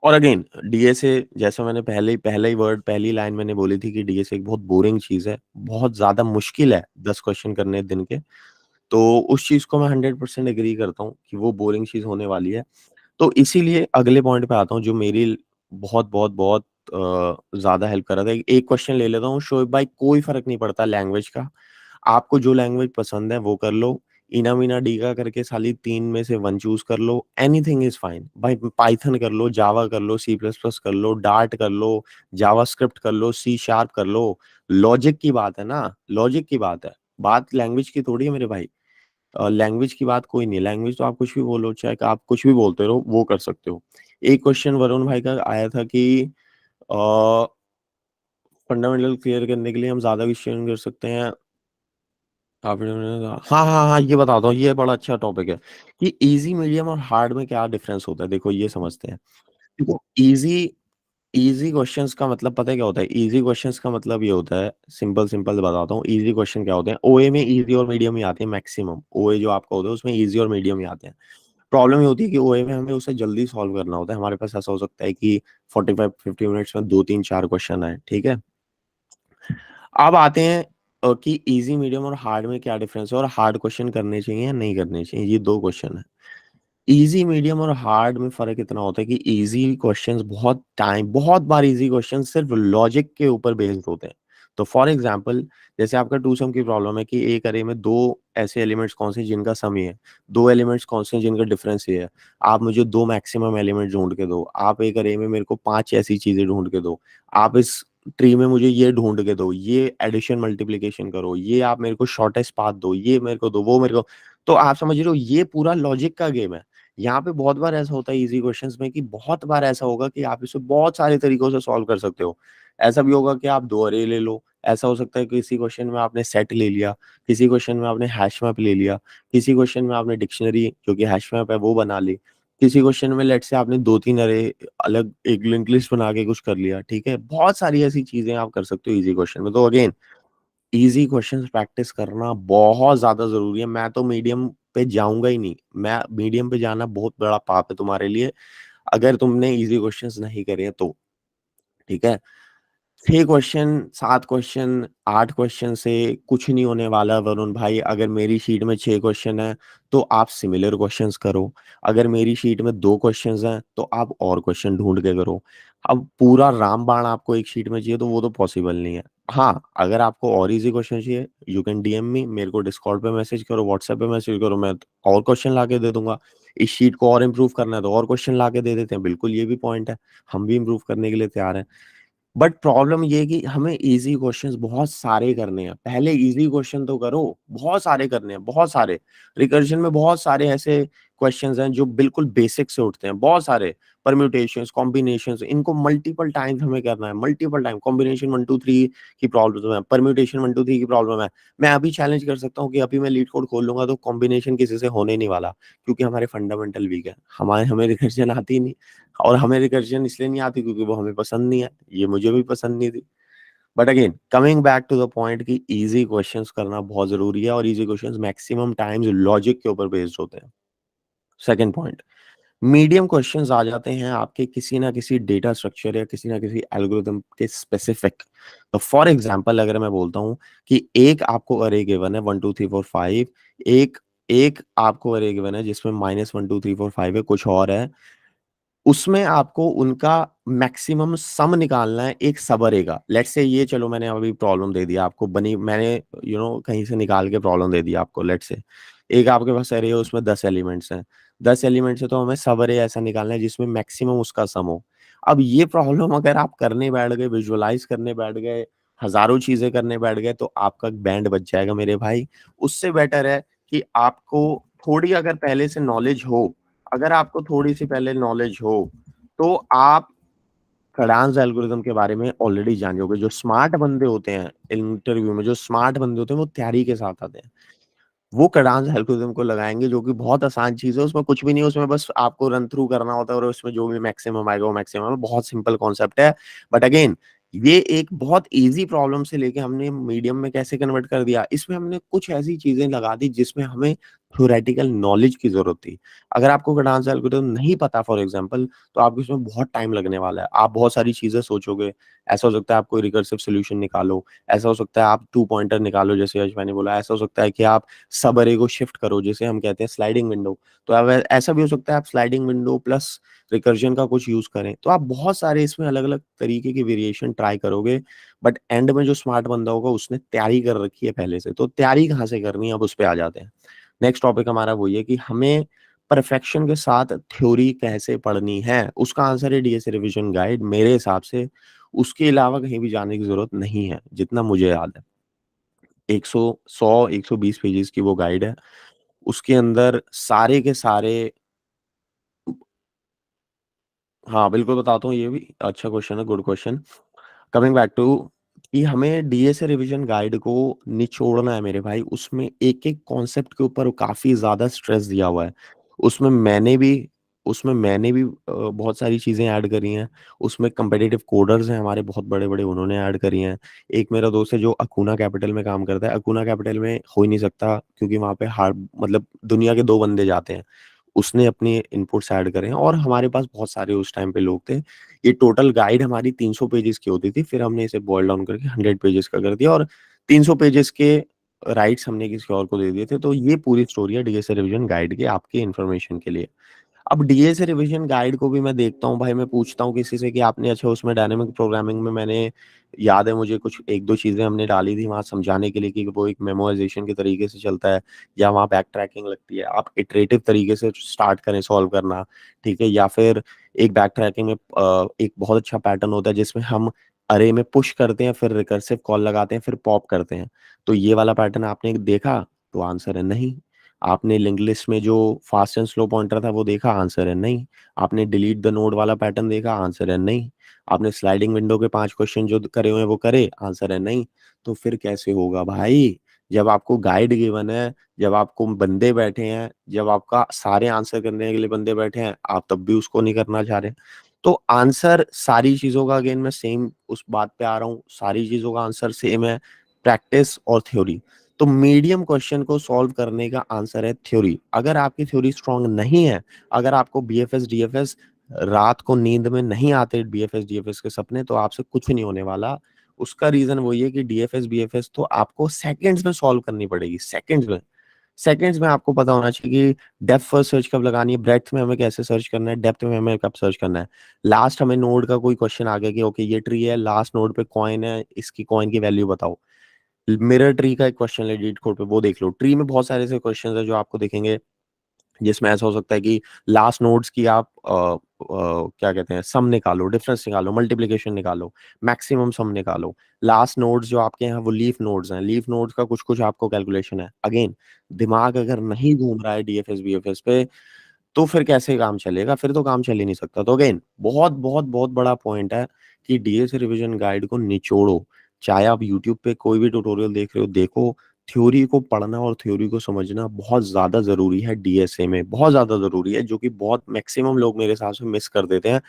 और अगेन डीएसए जैसा मैंने पहली लाइन मैंने बोली थी कि डीएसए एक बहुत बोरिंग चीज़ है, बहुत ज़्यादा मुश्किल है 10 क्वेश्चन करने दिन के। तो उस चीज़ को मैं 100% एग्री करता हूँ कि वो बोरिंग चीज़ होने वाली है। तो इसीलिए अगले पॉइंट पे आता हूँ जो मेरी बहुत ज़्यादा हेल्प कर रहा था। एक क्वेश्चन ले लेता हूँ, शोएब भाई कोई फ़र्क नहीं पड़ता लैंग्वेज का, आपको जो लैंग्वेज पसंद है वो कर लो। इना मीना डीगा करके साली 3 में से 1 चूज़ कर लो, एनीथिंग इज़ फाइन। भाई पाइथन कर लो, जावा कर लो, सी प्लस प्लस कर लो, डार्ट कर लो, जावास्क्रिप्ट कर लो, सी शार्प कर लो। लॉजिक की बात है ना, लॉजिक की बात है। बात लैंग्वेज की थोड़ी है मेरे भाई। लैंग्वेज की बात कोई नहीं है, लैंग्वेज तो आप कुछ भी बोलो, चाहे आप कुछ भी बोलते रहो, वो कर सकते हो। एक क्वेश्चन वरुण भाई का आया था कि अ, फंडामेंटल क्लियर करने के लिए हम ज़्यादा क्वेश्चन कर सकते हैं। आपने हाँ, हाँ, हाँ, ये बताता हूँ, ये बड़ा अच्छा टॉपिक है कि ईज़ी, मीडियम और हार्ड में क्या डिफरेंस होता है, देखो ये समझते हैं। देखो ईज़ी क्वेश्चन्स का मतलब पता है क्या होता है? ईज़ी क्वेश्चन्स का मतलब ये होता है, सिंपल बताता हूँ, ईज़ी क्वेश्चन क्या होते हैं? ओए में ईज़ी और मीडियम ही आते हैं मैक्सिमम, ओए जो आपका होता है उसमें ईज़ी और मीडियम ही आते हैं। प्रॉब्लम ये होती है कि ओए में हमें उसे जल्दी सॉल्व करना होता है, हमारे पास ऐसा हो सकता है कि 45-50 मिनट्स में 2-3-4 क्वेश्चन आएँ, ठीक है? अब आते हैं कि ईज़ी, मीडियम और हार्ड में क्या डिफरेंस है और हार्ड क्वेश्चन करने चाहिए या नहीं करने चाहिए, ये 2 क्वेश्चन हैं। ईज़ी, मीडियम और हार्ड में फ़र्क इतना होता है कि ईज़ी क्वेश्चंस बहुत बार ईज़ी क्वेश्चंस सिर्फ़ लॉजिक के ऊपर बेस्ड होते हैं। तो फॉर एग्ज़ाम्पल जैसे आपका 2 सम की प्रॉब्लम है कि एक अरे में 2 ऐसे एलिमेंट्स कौन से हैं जिनका सम ये है, 2 एलिमेंट्स कौन से हैं जिनका डिफरेंस ये है। आप मुझे 2 मैक्सिमम एलिमेंट ढूँढ के दो। आप एक अरे में मेरे को 5 ऐसी चीज़ें ढूँढ के दो। आप इस ट्री में मुझे ये ढूँढ के दो, ये एडिशन मल्टिप्लिकेशन करो, ये आप मेरे को शॉर्टेस्ट पाथ दो, ये मेरे को दो, वो मेरे को। तो आप समझ रहे हो ये पूरा लॉजिक का गेम है। यहाँ पे बहुत बार ऐसा होता है ईज़ी क्वेश्चंस में कि बहुत बार ऐसा होगा कि आप इसे बहुत सारे तरीकों से सॉल्व कर सकते हो। ऐसा भी होगा कि आप 2 अरे ले लो, ऐसा हो सकता है कि किसी क्वेश्चन में आपने सेट ले लिया, किसी क्वेश्चन में आपने हैश मैप ले लिया, किसी क्वेश्चन में आपने डिक्शनरी जो कि हैश मैप है वो बना ली, किसी क्वेश्चन में लेट्स से आपने 2-3 अरे अलग एक लिंक्ड लिस्ट बना के कुछ कर लिया, ठीक है? बहुत सारी ऐसी चीज़ें आप कर सकते हो ईज़ी क्वेश्चन में। तो अगेन ईज़ी क्वेश्चंस प्रैक्टिस करना बहुत ज़्यादा ज़रूरी है। मैं तो मीडियम पे जाऊँगा ही नहीं। मैं मीडियम पे जाना बहुत बड़ा पाप है तुम्हारे लिए, अगर तुमने ईज़ी क्वेश्चंस नहीं करे हैं तो, ठीक है? 6 क्वेश्चन, 7 क्वेश्चन, 8 क्वेश्चन से कुछ नहीं होने वाला वरुण भाई। अगर मेरी शीट में 6 क्वेश्चन हैं, तो आप सिमिलर क्वेश्चंस करो। अगर मेरी शीट में 2 क्वेश्चंस हैं, तो आप और क्वेश्चन ढूँढ के करो। अब पूरा रामबाण आपको एक शीट में चाहिए, तो वो तो पॉसिबल नहीं है। हाँ, अगर आपको और ईज़ी क्वेश्चन चाहिए, यू कैन डीएम मी, मेरे को डिस्कॉर्ड पे मैसेज करो, व्हाट्सएप पे मैसेज करो, मैं और क्वेश्चन लाके दे दूँगा। इस शीट को और इम्प्रूव करना है, तो और क्वेश्चन लाके दे देते हैं। बिल्कुल, ये भी पॉइंट है। हम भी इम्प्रूव करने के लिए तैयार हैं। बट प्रॉब्लम ये है कि हमें ईज़ी क्वेश्चंस बहुत सारे करने हैं। पहले ईज़ी क्वेश्चन तो करो, बहुत सारे करने हैं, बहुत सारे। रिकर्जन में बहुत सारे ऐसे क्वेश्चंस हैं जो बिल्कुल बेसिक से उठते हैं, बहुत सारे परम्यूटेशंस, कॉम्बिनेशंस, इनको मल्टीपल टाइम्स हमें करना है, मल्टीपल टाइम कॉम्बिनेशन 1 2 3 की प्रॉब्लम है, परम्यूटेशन 1 2 3 की प्रॉब्लम है। मैं अभी चैलेंज कर सकता हूँ कि अभी मैं लीड कोड खोल लूँगा तो कॉम्बिनेशन किसी से होने नहीं वाला, क्योंकि हमारे फंडामेंटल वीक है। हमें रिकर्जन आती ही नहीं। और हमें रिकर्जन इसलिए नहीं आती क्योंकि वो हमें पसंद नहीं है, ये मुझे भी पसंद नहीं थी। But again coming back to the point कि ईज़ी क्वेश्चंस करना बहुत ज़रूरी है और easy questions maximum times logic के ऊपर बेस्ड होते हैं। सेकंड पॉइंट, मीडियम क्वेश्चंस आ जाते हैं आपके किसी ना किसी डेटा स्ट्रक्चर या किसी ना किसी एल्गोरिथम के स्पेसिफिक। तो फॉर एग्जांपल अगर मैं बोलता हूँ कि एक आपको अरे गिवन है 1 2 3 4 5, एक एक आपको अरे गिवन है जिसमें -1 2 3 4 5 है, कुछ और है। उसमें आपको उनका मैक्सिमम सम निकालना है एक सब अरे का। लेट्स से ये चलो मैंने अभी प्रॉब्लम दे दिया आपको, बनी मैंने कहीं से निकाल के प्रॉब्लम दे दिया आपको। लेट्स से एक आपके पास अरे है उसमें 10 एलिमेंट्स हैं। 10 एलिमेंट्स है तो हमें सब अरे ऐसा निकालना है जिसमें मैक्सिमम उसका सम हो। अब ये प्रॉब्लम अगर आप करने बैठ गए, विजुअलाइज़ करने बैठ गए, हज़ारों चीज़ें करने बैठ गए तो आपका बैंड बज जाएगा मेरे भाई। उससे बेटर है कि आपको थोड़ी अगर पहले से नॉलेज हो, अगर आपको थोड़ी-सी पहले नॉलेज हो, तो आप कार्डान्स एल्गोरिदम के बारे में ऑलरेडी जान जाओगे। जो स्मार्ट बंदे होते हैं, इंटरव्यू में जो स्मार्ट बंदे होते हैं, वो तैयारी के साथ आते हैं। वो कार्डान्स एल्गोरिदम को लगाएँगे, जो कि बहुत आसान चीज़ है, उसमें कुछ भी नहीं है, उसमें बस आपको रन थ्रू करना होता है और उसमें जो भी मैक्सिमम आएगा वो मैक्सिमम है, बहुत सिंपल कॉन्सेप्ट है। बट अगेन ये एक बहुत ईज़ी प्रॉब्लम से लेके हमने मीडियम में कैसे कन्वर्ट कर दिया, इसमें हमने कुछ ऐसी चीज़ें लगा दी जिसमें हमें थ्योरेटिकल नॉलेज की ज़रूरत थी। अगर आपको कार्डान्स एल्गोरिदम नहीं पता फॉर एग्ज़ाम्पल, तो आपको इसमें बहुत टाइम लगने वाला है। आप बहुत सारी चीज़ें सोचोगे, ऐसा हो सकता है आप कोई रिकर्सिव सॉल्यूशन निकालो, ऐसा हो सकता है आप 2 पॉइंटर निकालो जैसे यश मैंने बोला, ऐसा हो सकता है कि आप सब अरे को शिफ्ट करो जिसे हम कहते हैं स्लाइडिंग विंडो। तो अब ऐसा भी हो सकता है आप स्लाइडिंग विंडो प्लस रिकर्जन का कुछ यूज़ करें। तो आप बहुत सारे इसमें अलग-अलग तरीके की वेरिएशन ट्राई करोगे, बट एंड में जो स्मार्ट बंदा होगा उसने तैयारी कर रखी है पहले से। तो तैयारी कहाँ से करनी है अब उस पे आ जाते हैं। नेक्स्ट टॉपिक हमारा वही है कि हमें परफेक्शन के साथ थ्योरी कैसे पढ़नी है? उसका आंसर है डीएसए रिविजन गाइड मेरे हिसाब से। उसके अलावा कहीं भी जाने की ज़रूरत नहीं है, जितना मुझे याद है। 100 100-120 पेजेज़ की वो गाइड है। उसके अंदर सारे के सारे हाँ, बिल्कुल बताता हूँ ये भी अच्छा क्वेश्चन है, good question. Coming back to कि हमें डीएसए रिविजन गाइड को निचोड़ना है मेरे भाई, उसमें एक-एक कॉन्सेप्ट के ऊपर काफ़ी ज़्यादा स्ट्रेस दिया हुआ है। उसमें मैंने भी उसमें मैंने भी बहुत सारी चीज़ें ऐड करी हैं। उसमें कॉम्पिटिटिव कोडर्स हैं हमारे बहुत बड़े-बड़े, उन्होंने ऐड करी हैं। एक मेरा दोस्त है जो अकुना कैपिटल में काम करता है। अकुना कैपिटल में हो ही नहीं सकता क्योंकि वहाँ पे हार्ड मतलब दुनिया के 2 बंदे जाते हैं। उसने अपने इनपुट्स ऐड करे हैं और हमारे पास बहुत सारे उस टाइम पे लोग थे। ये टोटल गाइड हमारी 300 पेजेज़ की होती थी, फिर हमने इसे बॉयल डाउन करके 100 पेजेज़ का कर दिया और 300 पेजेज़ के राइट्स हमने किसी और को दे दिए थे। तो ये पूरी स्टोरी है डीएसए रिविजन गाइड की आपके इन्फॉर्मेशन के लिए। अब डीएसए रिविजन गाइड को भी मैं देखता हूँ भाई, मैं पूछता हूँ किसी से कि आपने अच्छा उसमें डायनामिक प्रोग्रामिंग में मैंने याद है मुझे कुछ 1-2 चीज़ें हमने डाली थी वहाँ समझाने के लिए कि वो एक मेमोराइज़ेशन के तरीके से चलता है या वहाँ बैक ट्रैकिंग लगती है। आप इटरेटिव तरीके से स्टार्ट करें सॉल्व करना, ठीक है? या फिर एक बैक ट्रैकिंग में एक बहुत अच्छा पैटर्न होता है जिसमें हम अरे में पुश करते हैं, फिर रिकर्सिव कॉल लगाते हैं, फिर पॉप करते हैं। तो ये वाला पैटर्न आपने देखा? तो आंसर है नहीं। आपने लिंक्ड लिस्ट में जो फास्ट एंड स्लो पॉइंटर था वो देखा? आंसर है नहीं। आपने डिलीट द नोड वाला पैटर्न देखा? आंसर है नहीं। आपने स्लाइडिंग विंडो के 5 क्वेश्चन जो करे हुए हैं वो करे? आंसर है नहीं। तो फिर कैसे होगा भाई? जब आपको गाइड गिवन है, जब आपको बंदे बैठे हैं, जब आपका सारे आंसर करने के लिए बंदे बैठे हैं, आप तब भी उसको नहीं करना चाह रहे। तो आंसर सारी चीज़ों का अगेन मैं सेम उस बात पे आ रहा हूँ, सारी चीज़ों का आंसर सेम है, प्रैक्टिस और थ्योरी। तो मीडियम क्वेश्चन को सॉल्व करने का आंसर है थ्योरी। अगर आपकी थ्योरी स्ट्रांग नहीं है, अगर आपको बीएफएस, डीएफएस रात को नींद में नहीं आते बीएफएस, डीएफएस के सपने, तो आपसे कुछ नहीं होने वाला। उसका रीज़न वही है कि डीएफएस, बीएफएस तो आपको सेकंड्स में सॉल्व करनी पड़ेगी, सेकंड्स में। सेकंड्स में आपको पता होना चाहिए कि डेप्थ फर्स्ट सर्च कब लगानी है, ब्रेड्थ में हमें कैसे सर्च करना है, डेप्थ में हमें कब सर्च करना है। लास्ट हमें नोड का कोई क्वेश्चन आ गया कि ओके ये ट्री है, लास्ट नोड पे कॉइन है, इसकी कॉइन की वैल्यू बताओ। मिरर ट्री का एक क्वेश्चन है लीड कोड पे, वो देख लो। ट्री में बहुत सारे ऐसे क्वेश्चंस हैं जो आपको दिखेंगे जिसमें ऐसा हो सकता है कि लास्ट नोड्स की आप क्या कहते हैं सम निकालो, डिफरेंस निकालो, मल्टीप्लिकेशन निकालो, मैक्सिमम सम निकालो। लास्ट नोड्स जो आपके हैं वो लीफ नोड्स हैं, लीफ नोड्स का कुछ-कुछ आपको कैलकुलेशन है। अगेन दिमाग अगर नहीं घूम रहा है डीएफएस, बीएफएस पे तो फिर कैसे काम चलेगा? फिर तो काम चल ही नहीं सकता। तो अगेन बहुत बड़ा पॉइंट है कि डीएस रिविजन गाइड को निचोड़ो। चाहे आप यूट्यूब पे कोई भी ट्यूटोरियल देख रहे हो, देखो, थ्योरी को पढ़ना और थ्योरी को समझना बहुत ज़्यादा ज़रूरी है डीएसए में, बहुत ज़्यादा ज़रूरी है, जो कि बहुत मैक्सिमम लोग मेरे हिसाब से मिस कर देते हैं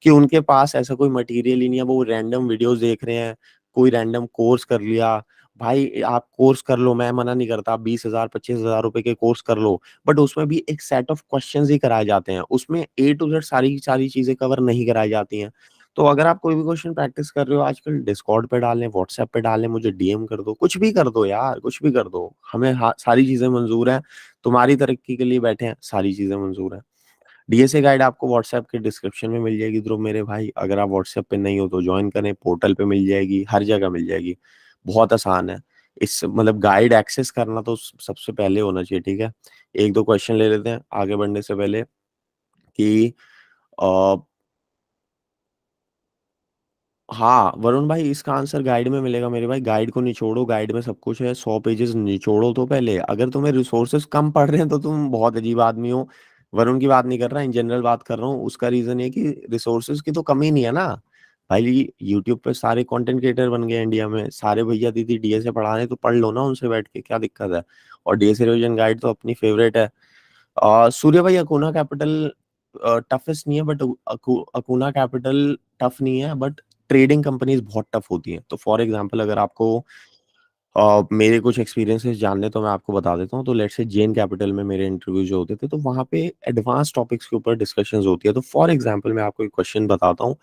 कि उनके पास ऐसा कोई मटेरियल ही नहीं है, वो रैंडम वीडियोज़ देख रहे हैं, कोई रैंडम कोर्स कर लिया। भाई आप कोर्स कर लो, मैं मना नहीं करता, आप 20,000 25,000 रुपए के कोर्स कर लो। बट उसमें भी एक सेट ऑफ क्वेश्चंस ही कराए जाते हैं। उसमें ए टू ज़ेड सारी की सारी चीज़ें कवर नहीं कराई जाती हैं। तो अगर आप कोई भी क्वेश्चन प्रैक्टिस कर रहे हो आजकल डिस्कॉर्ड पे डालें, व्हाट्सएप पे डालें, मुझे डीएम कर दो, कुछ भी कर दो यार, कुछ भी कर दो। हमें सारी चीज़ें मंज़ूर हैं, तुम्हारी तरक्की के लिए बैठे हैं, सारी चीज़ें मंज़ूर हैं। डीएसए गाइड आपको व्हाट्सएप के डिस्क्रिप्शन में मिल जाएगी ध्रुव मेरे भाई। अगर आप व्हाट्सएप पे नहीं हो तो जॉइन करें, पोर्टल पे मिल जाएगी, हर जगह मिल जाएगी। बहुत आसान है। इस मतलब गाइड एक्सेस करना तो सबसे पहले होना चाहिए, ठीक है? 1-2 क्वेश्चन ले लेते हैं आगे बढ़ने से पहले कि अ, हाँ, वरुण भाई इसका आंसर गाइड में मिलेगा मेरे भाई। गाइड को निचोड़ो, गाइड में सब कुछ है। 100 पेजेज़ निचोड़ो तो पहले। अगर तुम्हें रिसोर्सेज़ कम पड़ रहे हैं तो तुम बहुत अजीब आदमी हो। वरुण की बात नहीं कर रहा, इन जनरल बात कर रहा हूँ। उसका रीज़न ये है कि रिसोर्सेज़ की तो कमी नहीं है ना। भाई यूट्यूब पे सारे कंटेंट क्रिएटर बन गए इंडिया में, सारे भैया-दीदी डीएसए पढ़ा रहे हैं, तो पढ़ लो ना उनसे बैठ के, क्या दिक्कत है? और डीएसए रिवीजन गाइड तो अपनी फेवरेट है। सूर्य भाई, अकुना कैपिटल टफेस्ट नहीं है, बट अकुना कैपिटल टफ नहीं है, बट ट्रेडिंग कंपनीज बहुत टफ होती हैं। तो फॉर एग्जांपल अगर आपको मेरे कुछ एक्सपीरियंसेस जानने तो मैं आपको बता देता हूँ। तो लेट्स से जेन कैपिटल में मेरे इंटरव्यू जो होते थे, तो वहाँ पे एडवांस टॉपिक्स के ऊपर डिस्कशंस होती है। तो फॉर एग्जांपल मैं आपको एक क्वेश्चन बताता हूँ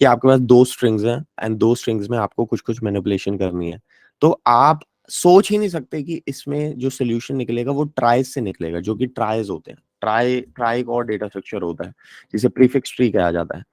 कि आपके पास 2 स्ट्रिंग्स हैं एंड 2 स्ट्रिंग्स में आपको कुछ-कुछ मैनिपुलेशन करनी है। तो आप सोच ही नहीं सकते कि इसमें जो सॉल्यूशन निकलेगा वो ट्राइज़ से निकलेगा, जो कि ट्राइज़ होते हैं। ट्राई ट्राई एक और डेटा स्ट्रक्चर होता है, जिसे प्रीफिक्स ट्री कहा जाता है।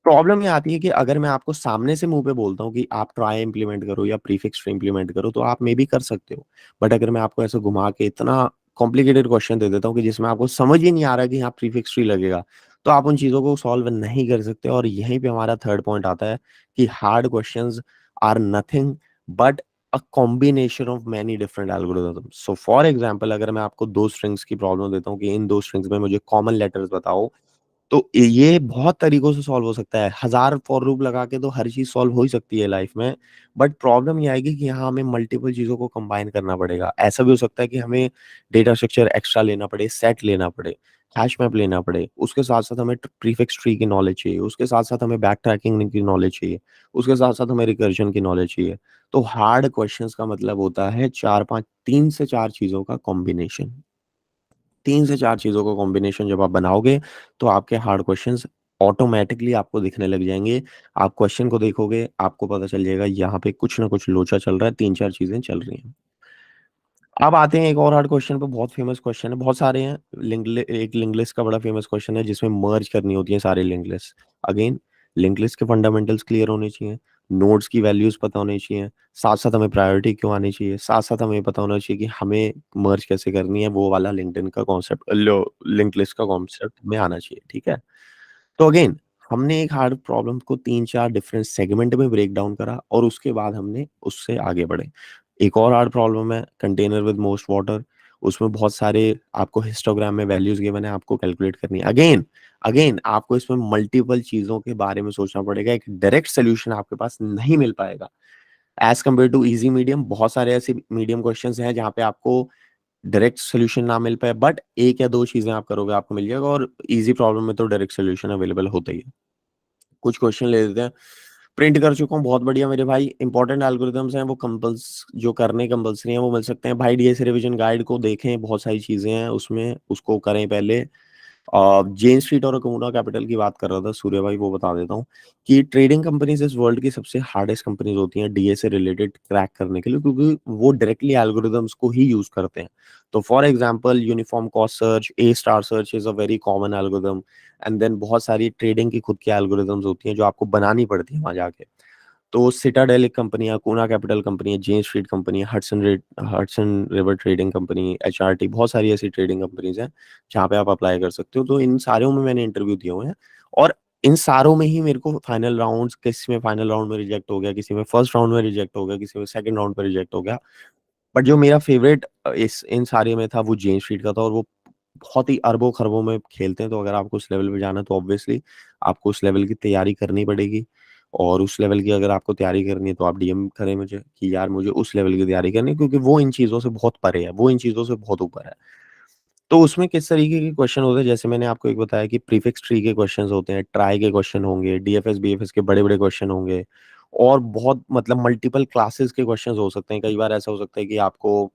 प्रॉब्लम ये आती है कि अगर मैं आपको सामने से मुँह पे बोलता हूँ कि आप ट्राई इम्प्लीमेंट करो या प्रीफिक्स ट्री इम्प्लीमेंट करो, तो आप मे बी कर सकते हो। बट अगर मैं आपको ऐसे घुमा के इतना कॉम्प्लिकेटेड क्वेश्चन दे देता हूँ कि जिसमें आपको समझ ही नहीं आ रहा कि यहाँ प्रीफिक्स ट्री लगेगा, तो आप उन चीज़ों को सॉल्व नहीं कर सकते। और यहीं पे हमारा थर्ड पॉइंट आता है कि hard questions are nothing but a combination of many different algorithms. So for example अगर मैं आपको 2 स्ट्रिंग्स की प्रॉब्लम देता हूँ कि इन 2 स्ट्रिंग्स में मुझे कॉमन लेटर्स बताओ, तो ये बहुत तरीकों से सॉल्व हो सकता है। हज़ार फॉर लूप लगा के तो हर चीज़ सॉल्व हो ही सकती है लाइफ में। बट प्रॉब्लम ये आएगी कि यहाँ हमें मल्टीपल चीज़ों को कंबाइन करना पड़ेगा। ऐसा भी हो सकता है कि हमें डेटा स्ट्रक्चर एक्स्ट्रा लेना पड़े, सेट लेना पड़े, हैश मैप लेना पड़े। उसके साथ-साथ हमें प्रीफिक्स ट्री की नॉलेज चाहिए, उसके साथ-साथ हमें बैक ट्रैकिंग की नॉलेज चाहिए, उसके साथ-साथ हमें रिकर्जन की नॉलेज चाहिए। तो हार्ड क्वेश्चंस का मतलब होता है 4-5 3 से 4 चीज़ों का कॉम्बिनेशन। 3 से 4 चीज़ों का कॉम्बिनेशन जब आप बनाओगे, तो आपके हार्ड क्वेश्चंस ऑटोमैटिकली आपको दिखने लग जाएँगे। आप क्वेश्चन को देखोगे, आपको पता चल जाएगा यहाँ पे कुछ ना कुछ लोचा चल रहा है, 3-4 चीज़ें चल रही हैं। अब आते हैं एक और हार्ड क्वेश्चन पे, बहुत फेमस क्वेश्चन है, बहुत सारे हैं। एक लिंक लिस्ट का बड़ा फेमस क्वेश्चन है जिसमें मर्ज करनी होती है सारी link list. Again link list के फंडामेंटल्स क्लियर होने चाहिए, नोड्स की वैल्यूज़ पता होनी चाहिए, साथ-साथ हमें प्रायोरिटी क्यों आनी चाहिए, साथ-साथ हमें पता होना चाहिए कि हमें मर्ज कैसे करनी है, वो वाला लिंक्डइन का कॉन्सेप्ट लो लिंक लिस्ट का कॉन्सेप्ट हमें आना चाहिए, ठीक है? तो अगेन हमने एक हार्ड प्रॉब्लम को 3-4 डिफरेंट सेगमेंट में ब्रेक डाउन करा और उसके बाद हमने उससे आगे बढ़े। एक और हार्ड प्रॉब्लम है कंटेनर विद मोस्ट वाटर। उसमें बहुत सारे आपको हिस्टोग्राम में वैल्यूज़ गिवन है, आपको कैलकुलेट करनी है। अगेन अगेन आपको इसमें मल्टीपल चीज़ों के बारे में सोचना पड़ेगा। एक डायरेक्ट सॉल्यूशन आपके पास नहीं मिल पाएगा। As compare to easy medium, बहुत सारे ऐसे मीडियम क्वेश्चंस हैं जहाँ पे आपको डायरेक्ट सॉल्यूशन ना मिल पाए, बट 1 या 2 चीज़ें आप करोगे आपको मिल जाएगा। और ईज़ी प्रॉब्लम में तो डायरेक्ट सॉल्यूशन अवेलेबल होता ही है। कुछ क्वेश्चन ले लेते हैं। प्रिंट कर चुका हूँ, बहुत बढ़िया मेरे भाई। इंपॉर्टेंट एल्गोरिदम्स हैं, वो जो करने कंपल्सरी हैं वो मिल सकते हैं। भाई डीएसए रिवीजन गाइड को देखें, बहुत सारी चीज़ें हैं उसमें, उसको करें पहले। जेन स्ट्रीट और अकुमुला कैपिटल की बात कर रहा था सूर्य भाई, वो बता देता हूँ कि ट्रेडिंग कंपनीज इस वर्ल्ड की सबसे हार्डेस्ट कंपनीज होती हैं डीएसए रिलेटेड क्रैक करने के लिए, क्योंकि वो डायरेक्टली एल्गोरिदम्स को ही यूज करते हैं। तो for example uniform cost search, A star search is a very common algorithm. And then बहुत सारी ट्रेडिंग की खुद की एल्गोरिदम्स होती हैं जो आपको बनानी पड़ती है वहां जाके। तो सिटाडेल एक कंपनी है, अकुना कैपिटल कंपनी है, जेन स्ट्रीट कंपनी है, Hudson river trading company, HRT, बहुत सारी ऐसी ट्रेडिंग कंपनीज हैं जहाँ पे आप अप्लाई कर सकते हो। तो इन सारों में मैंने इंटरव्यू दिए हुए हैं और इन सारों में ही मेरे को फाइनल राउंड्स, किसी में फाइनल राउंड में रिजेक्ट हो गया, किसी में फर्स्ट राउंड में रिजेक्ट हो गया, किसी में सेकंड राउंड में रिजेक्ट हो गया। बट जो मेरा फेवरेट इस इन सारे में था वो जेन स्ट्रीट का था, और वो बहुत ही अरबों खरबों में खेलते हैं। तो अगर आपको उस लेवल पे जाना है तो ऑब्वियसली आपको उस लेवल की तैयारी करनी पड़ेगी। और उस लेवल की अगर आपको तैयारी करनी है तो आप डीएम करें मुझे कि यार मुझे उस लेवल की तैयारी करनी है, क्योंकि वो इन चीज़ों से बहुत परे है, वो इन चीज़ों से बहुत ऊपर है। तो उसमें किस तरीके के क्वेश्चन होते हैं, जैसे मैंने आपको एक बताया कि प्रीफिक्स ट्री के क्वेश्चन्स होते हैं, ट्राई के क्वेश्चन होंगे, डीएफएस, बीएफएस के बड़े-बड़े क्वेश्चन होंगे और बहुत मतलब मल्टीपल क्लासेस के क्वेश्चन्स हो सकते हैं। कई बार ऐसा हो सकता है कि आपको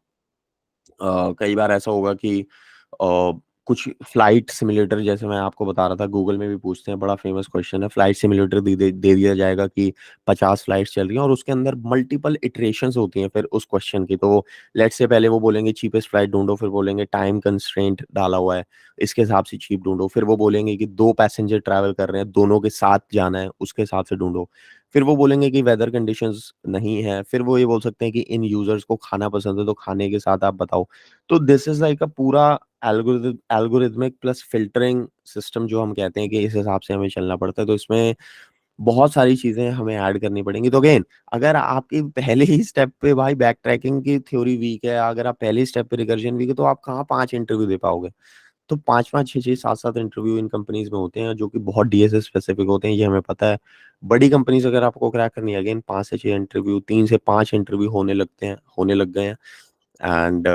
कई बार ऐसा होगा कि कुछ फ्लाइट सिमुलेटर, जैसे मैं आपको बता रहा था, गूगल में भी पूछते हैं, बड़ा फेमस क्वेश्चन है। फ्लाइट सिमुलेटर दे दिया जाएगा कि 50 फ्लाइट्स चल रही हैं और उसके अंदर मल्टीपल इटरेशंस होती हैं फिर उस क्वेश्चन की। तो लेट्स से पहले वो बोलेंगे चीपेस्ट फ्लाइट ढूंढो, फिर बोलेंगे टाइम कंस्ट्रेंट डाला हुआ है, इसके हिसाब से चीप ढूंढो, फिर वो बोलेंगे कि 2 पैसेंजर ट्रैवल कर रहे हैं, दोनों के साथ जाना है, उसके हिसाब से ढूंढो। फिर वो बोलेंगे कि वेदर कंडीशंस नहीं है, फिर वो ये बोल सकते हैं कि इन यूजर्स को खाना पसंद है, तो खाने के साथ आप बताओ। तो दिस इज़ लाइक अ पूरा एल्गोरिथमिक प्लस फ़िल्टरिंग सिस्टम, जो हम कहते हैं कि इस हिसाब से हमें चलना पड़ता है। तो इसमें बहुत सारी चीज़ें हमें ऐड करनी पड़ेंगी। तो अगेन अगर आपकी पहले ही स्टेप पे भाई बैक ट्रैकिंग की थ्योरी वीक है, अगर आप पहले ही स्टेप पे रिकर्जन वीक है, तो आप कहाँ 5 इंटरव्यू दे पाओगे? तो 5-5, 6-6, 7-7 इंटरव्यू इन कंपनीज़ में होते हैं जो कि बहुत डीएसए स्पेसिफिक होते हैं, ये हमें पता है। बड़ी कंपनीज़ अगर आपको क्रैक करनी है, अगेन 5 से 6 इंटरव्यू, 3 से 5 इंटरव्यू होने लग गए हैं। एंड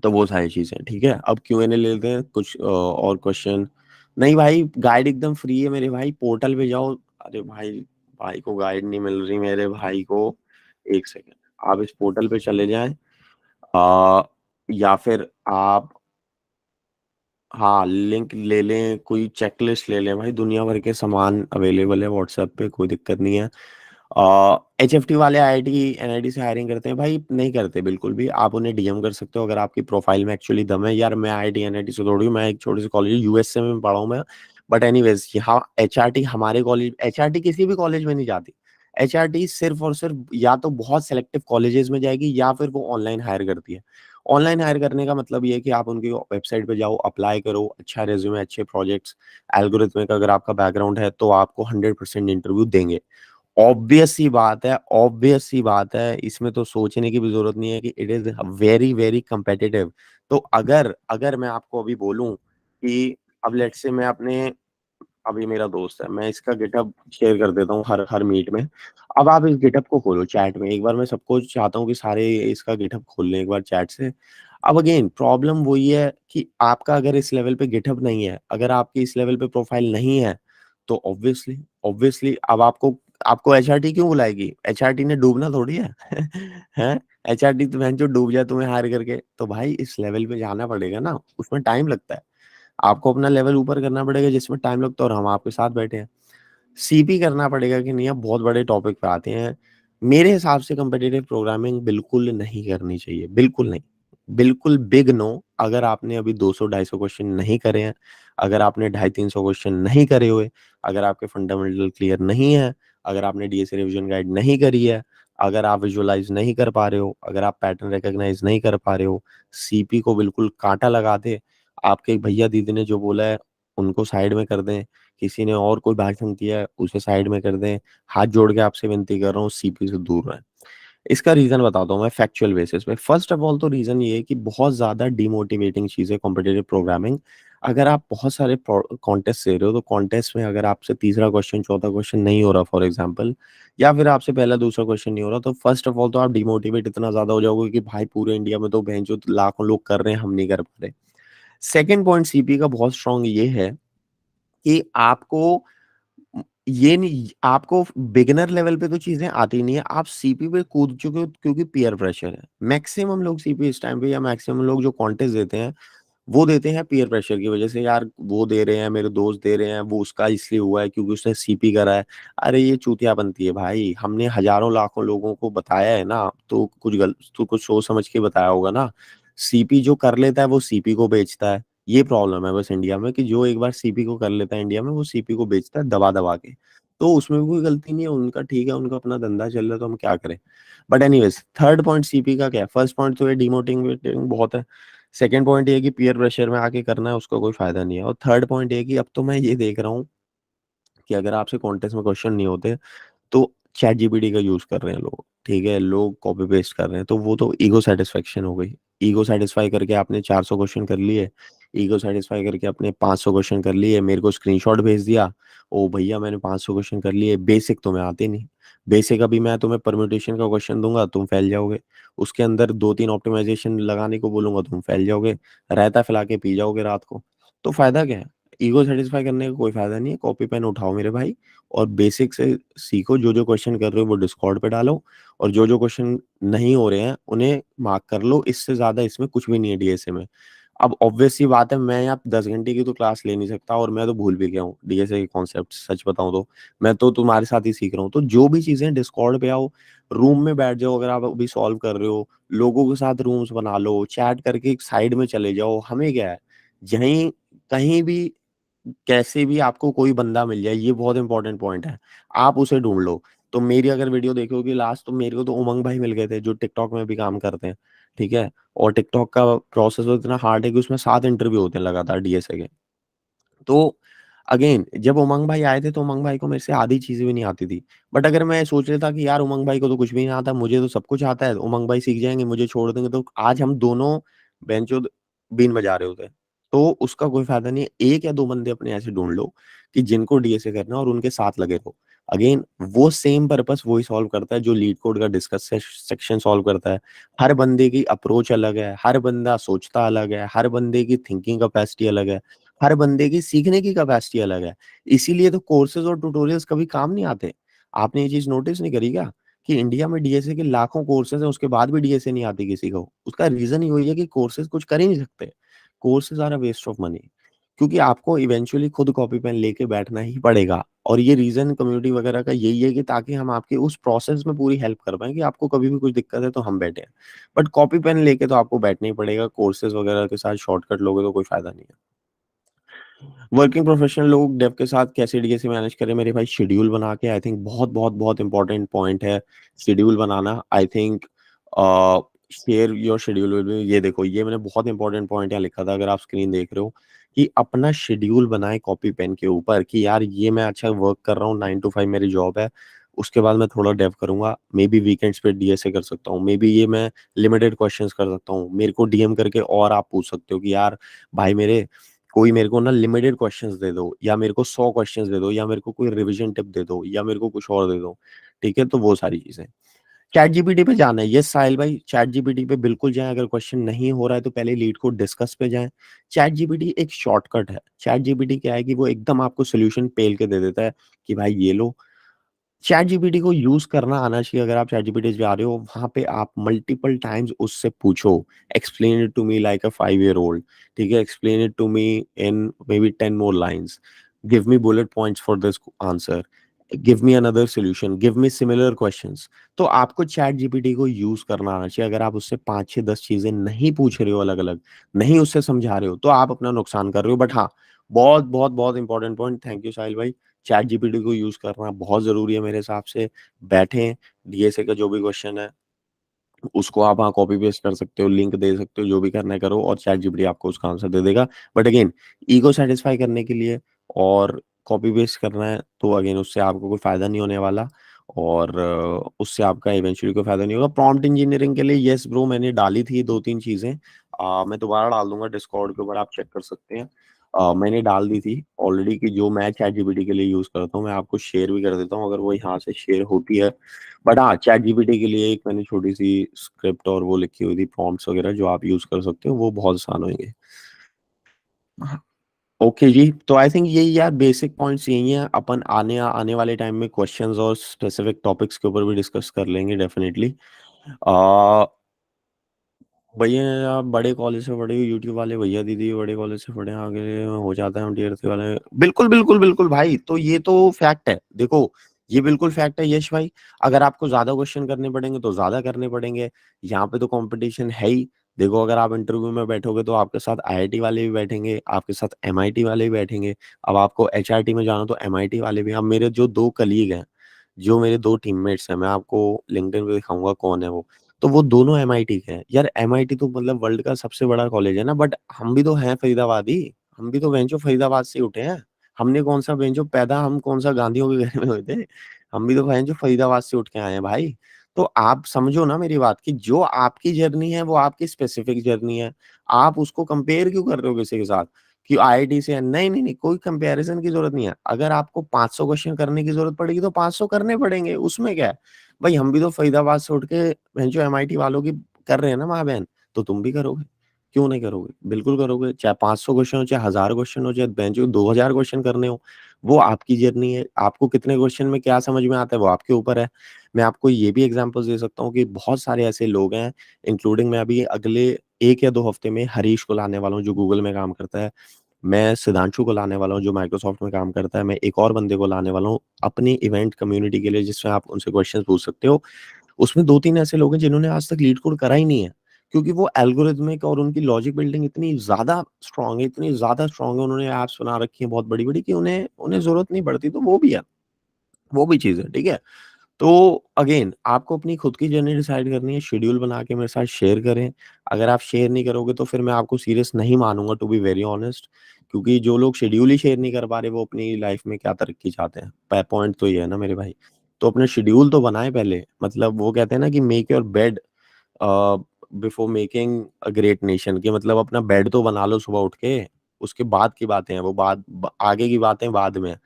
तो वो सारी चीज़ें, ठीक है? अब क्यू&ए ले लेते हैं कुछ और क्वेश्चन। नहीं भाई, गाइड एकदम फ्री है मेरे भाई, पोर्टल पे जाओ। अरे भाई, भाई को गाइड नहीं मिल रही मेरे भाई को। 1 सेकंड, आप इस पोर्टल पे चले जाएँ, या फिर आप, हाँ, लिंक ले लें, कोई चेकलिस्ट ले लें भाई, दुनिया भर के सामान अवेलेबल है व्हाट्सएप पे, कोई दिक्कत नहीं है। एचएफटी वाले आईआईटी एनआईटी से हायरिंग करते हैं भाई? नहीं करते बिल्कुल भी। आप उन्हें डीएम कर सकते हो अगर आपकी प्रोफाइल में एक्चुअली दम है। यार मैं आईआईटी एनआईटी से थोड़ी हूँ, मैं एक छोटे से कॉलेज यूएसए में पढ़ा हूँ मैं। बट एनीवेज, यहाँ एचआरटी हमारे कॉलेज, एचआरटी किसी भी कॉलेज में नहीं जाती। एचआरटी सिर्फ और सिर्फ या तो बहुत सेलेक्टिव कॉलेजेस में जाएगी या फिर वो ऑनलाइन हायर करती है। ऑनलाइन हायर करने का मतलब ये है कि आप उनकी वेबसाइट पे जाओ, अप्लाई करो, अच्छा रिज्यूमे, अच्छे प्रोजेक्ट्स, एल्गोरिथमिक अगर आपका बैकग्राउंड है तो आपको 100% इंटरव्यू देंगे। ऑब्वियस सी बात है, इसमें तो सोचने की भी ज़रूरत नहीं है कि it is very, very competitive. तो अगर अगर मैं आपको अभी बोलूँ कि अब लेट्स से मैं अपने, अब ये मेरा दोस्त है, मैं इसका गिटहब शेयर कर देता हूँ हर हर मीट में। अब आप इस गिटहब को खोलो चैट में, एक बार मैं सबको चाहता हूँ कि सारे इसका गिटहब खोल लें एक बार चैट से। अब अगेन प्रॉब्लम वही है कि आपका अगर इस लेवल पे गिटहब नहीं है, अगर आपकी इस लेवल पे प्रोफाइल नहीं है, तो ऑब्वियसली ऑब्वियसली अब आपको आपको एचआरटी क्यों बुलाएगी? एचआरटी ने डूबना थोड़ी है। हैं? एचआरटी तो भैंचोद डूब जाए तुम्हें हायर करके, तो भाई इस लेवल पे जाना पड़ेगा ना, उसमें टाइम लगता है। आपको अपना लेवल ऊपर करना पड़ेगा जिसमें टाइम लगता है, और हम आपके साथ बैठे हैं। सीपी करना पड़ेगा कि नहीं, अब बहुत बड़े टॉपिक पे आते हैं। मेरे हिसाब से कॉम्पिटिटिव प्रोग्रामिंग बिल्कुल नहीं करनी चाहिए, बिल्कुल नहीं। बिल्कुल बिग नो। अगर आपने अभी 200-250 क्वेश्चन नहीं करे हैं, अगर आपने 250-300 क्वेश्चन नहीं करे हुए, अगर आपके फंडामेंटल क्लियर नहीं है, अगर आपने डीएसए रिवीजन गाइड नहीं करी है, अगर आप विजुअलाइज़ नहीं कर पा रहे हो, अगर आप पैटर्न रिकॉग्नाइज़ नहीं कर पा रहे हो, सीपी को बिल्कुल काँटा लगा दे। आपके एक भैया-दीदी ने जो बोला है, उनको साइड में कर दें। किसी ने और कोई भाषण दिया है, उसे साइड में कर दें। हाथ जोड़ के आपसे विनती कर रहा हूँ, सीपी से दूर रहें। इसका रीज़न बताता हूँ मैं फैक्चुअल बेसिस पे। फर्स्ट ऑफ ऑल तो रीज़न ये है कि बहुत ज़्यादा डिमोटिवेटिंग चीज़ है कॉम्पिटिटिव प्रोग्रामिंग। अगर आप बहुत सारे कॉन्टेस्ट दे रहे हो, तो कॉन्टेस्ट में अगर आपसे तीसरा क्वेश्चन, चौथा क्वेश्चन नहीं हो रहा फॉर एग्जाम्पल, या फिर आपसे पहला, दूसरा क्वेश्चन नहीं हो रहा, तो फर्स्ट ऑफ ऑल तो आप डिमोटिवेट इतना ज़्यादा हो जाओगे कि भाई पूरे इंडिया में तो भैंचोद लाखों लोग कर रहे हैं, हम नहीं कर पा रहे। सेकंड पॉइंट सीपी का बहुत स्ट्रॉन्ग ये है कि ये नहीं, आपको बिगिनर लेवल पे तो चीज़ें आती नहीं है, आप सीपी पे कूद चुके हो क्योंकि पीयर प्रेशर है। मैक्सिमम लोग सीपी इस टाइम पे, या मैक्सिमम लोग जो कॉन्टेस्ट देते हैं, वो देते हैं पीयर प्रेशर की वजह से। यार वो दे रहे हैं, मेरे दोस्त दे रहे हैं, वो उसका इसलिए हुआ है क्योंकि उसने सीपी करा है। अरे ये चूतियापंती है भाई, हमने हज़ारों लाखों लोगों को बताया है ना, तो कुछ सोच समझ के बताया होगा ना। सीपी जो कर लेता है वो सीपी को बेचता है। ये प्रॉब्लम है बस इंडिया में कि जो एक बार सीपी को कर लेता है इंडिया में, वो सीपी को बेचता है दबा-दबा के। तो उसमें भी कोई गलती नहीं है उनका, ठीक है, उनका अपना धंधा चल रहा है तो हम क्या करें। But anyways, third point CP का क्या है? फर्स्ट पॉइंट तो ये डिमोटिवेटिंग बहुत है। सेकंड पॉइंट ये है कि पीयर प्रेशर में आके करना है, उसका कोई फ़ायदा नहीं है। और थर्ड पॉइंट ये है कि अब तो मैं ये देख रहा हूँ कि अगर आपसे कॉन्टेस्ट में क्वेश्चन नहीं होते, तो चैट जीपीटी का यूज़ कर रहे हैं लोग, ठीक है? लोग कॉपी पेस्ट कर रहे हैं, तो वो तो ईगो सैटिस्फैक्शन हो गई। ईगो सैटिस्फाई करके आपने 400 क्वेश्चन कर लिए, ईगो सैटिस्फाई करके आपने 500 क्वेश्चन कर लिए, मेरे को स्क्रीनशॉट भेज दिया, "ओ भैया मैंने 500 क्वेश्चन कर लिए।" बेसिक तुम्हें आते नहीं। बेसिक अभी मैं तुम्हें परम्यूटेशन का क्वेश्चन दूँगा, तुम फैल जाओगे। उसके अंदर 2-3 ऑप्टिमाइज़ेशन लगाने को बोलूँगा, तुम फैल जाओगे। रायता फैला के पी जाओगे रात को। तो फ़ायदा क्या है? ईगो सैटिस्फाई करने का कोई फ़ायदा नहीं है। कॉपी पेन उठाओ मेरे भाई, और बेसिक से सीखो, जो-जो क्वेश्चन कर रहे हो वो डिस्कॉर्ड पे डालो, और जो-जो क्वेश्चन नहीं हो रहे हैं उन्हें मार्क कर लो। इससे ज़्यादा इसमें कुछ भी नहीं है डीएसए में। अब ऑब्वियस सी बात है, मैं यहाँ 10 घंटे की तो क्लास ले नहीं सकता, और मैं तो भूल भी गया हूँ डीएसए के कॉन्सेप्ट, सच बताऊँ तो। मैं तो तुम्हारे साथ ही सीख रहा हूँ। तो जो भी चीज़ें, डिस्कॉर्ड पे आओ, रूम में बैठ जाओ, अगर आप अभी सॉल्व कर रहे हो, लोगों के साथ रूम्स बना लो, चैट करके एक साइड में चले जाओ, हमें क्या है? यहीं कहीं भी कैसे भी आपको कोई बंदा मिल जाए, ये बहुत इंपॉर्टेंट पॉइंट है। आप उसे ढूँढ लो। तो मेरी अगर वीडियो देखोगे लास्ट, तो मेरे को तो उमंग भाई मिल गए थे जो टिकटॉक में भी काम करते हैं, ठीक है? और टिकटॉक का प्रोसेस तो इतना हार्ड है कि उसमें 7 इंटरव्यू होते हैं लगातार डीएसए के। तो अगेन जब उमंग भाई आए थे, तो उमंग भाई को मेरे से आधी चीज़ें भी नहीं आती थी। बट अगर मैं सोच लेता कि यार उमंग भाई को तो कुछ भी नहीं आता, मुझे तो सब कुछ आता है, उमंग भाई सीख जाएँगे, मुझे छोड़ देंगे, तो आज हम दोनों बेंचोद बीन बजा रहे होते। तो उसका कोई फायदा नहीं है। 1 या 2 बंदे अपने ऐसे ढूँढ लो कि जिनको डीएसए करना है और उनके साथ लगे रहो। अगेन वो सेम पर्पस वही सॉल्व करता है जो लीड कोड का डिस्कस सेक्शन सॉल्व करता है। हर बंदे की अप्रोच अलग है, हर बंदा सोचता अलग है, हर बंदे की थिंकिंग कैपेसिटी अलग है, हर बंदे की सीखने की कैपेसिटी अलग है। इसीलिए तो कोर्सेज़ और ट्यूटोरियल्स कभी काम नहीं आते। आपने ये चीज़ नोटिस नहीं करी क्या? कि इंडिया में डीएसए के लाखों कोर्सेज़ हैं, उसके बाद भी डीएसए नहीं आती किसी को। उसका रीज़न ही वही है कि कोर्सेज़ कुछ कर ही नहीं सकते। Courses are a waste of money, क्योंकि आपको इवेंचुअली खुद कॉपी पेन लेके बैठना ही पड़ेगा। और ये रीज़न कम्युनिटी वगैरह का यही है कि ताकि हम आपके उस प्रोसेस में पूरी हेल्प कर पाएँ कि आपको कभी भी कुछ दिक्कत है तो हम बैठे हैं। बट कॉपी पेन लेके तो आपको बैठना ही पड़ेगा, कोर्सेज़ वगैरह के साथ शॉर्टकट लोगे तो कोई फ़ायदा नहीं है। वर्किंग प्रोफेशनल लोग डेव के साथ कैसे डीएसए मैनेज करें मेरे भाई? शेड्यूल बना के, आई थिंक बहुत इंपॉर्टेंट पॉइंट है schedule banana. I think share your schedule with me. ये देखो, ये मैंने बहुत इंपॉर्टेंट पॉइंट यहाँ लिखा था, अगर आप स्क्रीन देख रहे हो, कि अपना शेड्यूल बनाएं कॉपी पेन के ऊपर कि यार ये मैं अच्छा वर्क कर रहा हूँ, 9 to 5 मेरी जॉब है, उसके बाद मैं थोड़ा डेव करूंगा, मे बी वीकेंड्स पे डीएसए कर सकता हूँ, मे बी ये मैं लिमिटेड क्वेश्चंस कर सकता हूँ। मेरे को डीएम करके और आप पूछ सकते हो कि यार भाई मेरे कोई मेरे को ना लिमिटेड क्वेश्चंस दे दो, या मेरे को 100 क्वेश्चंस दे दो, या मेरे को कोई रिवीजन टिप दे दो, या मेरे को कुछ और दे दो। ठीक है? तो वो सारी चीज़ें। चैट जीपीटी पे जाना है। यस साहिल भाई, चैट जीपीटी पे बिल्कुल जाएँ। अगर क्वेश्चन नहीं हो रहा है तो पहले लीड कोड डिस्कस पे जाएँ। चैट जीपीटी एक शॉर्टकट है। चैट जीपीटी क्या है कि वो एकदम आपको सॉल्यूशन पेल के दे देता है कि भाई ये लो। चैट जीपीटी को यूज़ करना आना चाहिए। अगर आप चैट जीपीटी पे जा रहे हो, वहाँ पे आप मल्टीपल टाइम्स उससे पूछो, explain it to me like a 5 year old, ठीक है? Explain it to me in maybe 10 more lines, give me bullet points for this answer, give me another solution, give me similar questions. तो आपको chat GPT को use करना आना चाहिए। अगर आप उससे 5, 6, 10 चीज़ें नहीं पूछ रहे हो अलग-अलग, नहीं उससे समझा रहे हो, तो आप अपना नुकसान कर रहे हो। बट हाँ, बहुत इंपॉर्टेंट पॉइंट, थैंक यू साहिल भाई। चैट जीपीटी को यूज़ करना बहुत ज़रूरी है मेरे हिसाब से। बैठें, डीएसए का जो भी क्वेश्चन है, उसको आप वहाँ कॉपी पेस्ट कर सकते हो, लिंक दे सकते हो, जो भी करना है करो और चैट जीपीटी आपको उसका आंसर दे देगा। बट अगेन, ईगो सैटिस्फाई करने के लिए और कॉपी पेस्ट करना है, तो अगेन उससे आपको कोई फ़ायदा नहीं होने वाला, और उससे आपका इवेंचुअली कोई फ़ायदा नहीं होगा। प्रॉम्प्ट इंजीनियरिंग के लिए येस ब्रो, मैंने डाली थी 2-3 चीज़ें। मैं दोबारा डाल दूँगा डिस्कॉर्ड के ऊपर, आप चेक कर सकते हैं। मैंने डाल दी थी ऑलरेडी कि जो मैं चैट जीपीटी के लिए यूज़ करता हूँ, मैं आपको शेयर भी कर देता हूँ अगर वो यहाँ से शेयर होती है। बट हाँ, चैट जीपीटी के लिए एक मैंने छोटी-सी स्क्रिप्ट और वो लिखी हुई थी, प्रॉम्प्ट्स वगैरह जो आप यूज़ कर सकते हो, वो बहुत आसान होंगे। हाँ, ओके जी, तो आई थिंक यही यार बेसिक पॉइंट्स यही हैं। अपन आने आने वाले टाइम में क्वेश्चंस और स्पेसिफिक टॉपिक्स के ऊपर भी डिस्कस कर लेंगे डेफिनिटली। अ, भैया बड़े कॉलेज से पढ़े हुए यूट्यूब वाले भैया दीदी बड़े कॉलेज से पढ़े आगे हो जाता है हम टीयर थ्री वाले। बिल्कुल भाई, तो ये तो फैक्ट है। देखो, ये बिल्कुल फैक्ट है यश भाई। अगर आपको ज्यादा क्वेश्चन करने पड़ेंगे तो ज्यादा करने पड़ेंगे। यहाँ पे तो कंपटीशन है ही। देखो, अगर आप इंटरव्यू में बैठोगे तो आपके साथ आईआईटी वाले भी बैठेंगे, आपके साथ एमआईटी वाले भी बैठेंगे। अब आपको एचआरटी में जाना तो एमआईटी वाले भी। अब मेरे जो 2 कलीग हैं, जो मेरे 2 टीममेट्स हैं, मैं आपको लिंक्डइन पे दिखाऊंगा कौन है वो। तो वो दोनों एमआईटी के हैं। यार एमआईटी तो मतलब वर्ल्ड का सबसे बड़ा कॉलेज है ना, बट हम भी तो हैं फरीदाबादी। हम भी तो बेंचो फरीदाबाद से ही उठे हैं। हमने कौन-सा बेंचो पैदा हम कौन-सा गांधियों के घर में हुए थे। हम भी तो बेंचो फरीदाबाद से उठ के आए हैं भाई। तो आप समझो ना मेरी बात कि जो आपकी जर्नी है वो आपकी स्पेसिफिक जर्नी है। आप उसको कंपेयर क्यों कर रहे हो किसी के साथ? कि आईआईटी से है। नहीं, कोई कंपैरिजन की ज़रूरत नहीं है। अगर आपको 500 क्वेश्चन करने की ज़रूरत पड़ेगी तो 500 करने पड़ेंगे, उसमें क्या है? भाई हम भी तो फरीदाबाद से उठ के जो एमआईटी वालों की कर रहे हैं ना माँ-बहन, तो तुम भी करोगे। क्यों नहीं करोगे? बिल्कुल करोगे। चाहे 500 क्वेश्चन हो, चाहे 1000 क्वेश्चन हो, चाहे बेंचो 2000 क्वेश्चन करने हो, वो आपकी जर्नी है। आपको कितने क्वेश्चन में क्या समझ में आता है, वो आपके ऊपर है। मैं आपको ये भी एग्ज़ाम्पल्स दे सकता हूँ कि बहुत सारे ऐसे लोग हैं, इंक्लूडिंग मैं अभी अगले 1 या 2 हफ्ते में हरीश को लाने वाला हूँ, जो गूगल में काम करता है। मैं सिद्धांशु को लाने वाला हूँ, जो माइक्रोसॉफ्ट में काम करता है। मैं एक और बंदे को लाने वाला हूँ अपनी इवेंट कम्युनिटी के लिए, जिसमें आप उनसे क्वेश्चंस पूछ सकते हो। उसमें 2-3 ऐसे लोग हैं जिन्होंने आज तक लीड कोड करा ही नहीं है, क्योंकि वो एल्गोरिथमिक और उनकी लॉजिक बिल्डिंग इतनी ज़्यादा स्ट्रॉन्ग है, उन्होंने ऐप्स बना रखी हैं बहुत बड़ी-बड़ी कि उन्हें उन्हें ज़रूरत नहीं पड़ती, तो वो भी है। वो भी चीज़ है, ठीक है? तो अगेन आपको अपनी खुद की जर्नी डिसाइड करनी है, शेड्यूल बना के मेरे साथ शेयर करें। अगर आप शेयर नहीं करोगे तो फिर मैं आपको सीरियस नहीं मानूँगा, टू बी वेरी ऑनेस्ट, क्योंकि जो लोग शेड्यूल ही शेयर नहीं कर पा रहे वो अपनी लाइफ में क्या तरक्की चाहते हैं? पॉइंट तो ये है ना मेरे भाई। तो अपना शेड्यूल तो बनाएँ पहले, मतलब वो कहते हैं ना कि make your bed a, before making a great nation, कि मतलब अपना बेड तो बना लो सुबह उठ के। उसके बाद की बातें हैं, वो आगे की बातें बाद में है।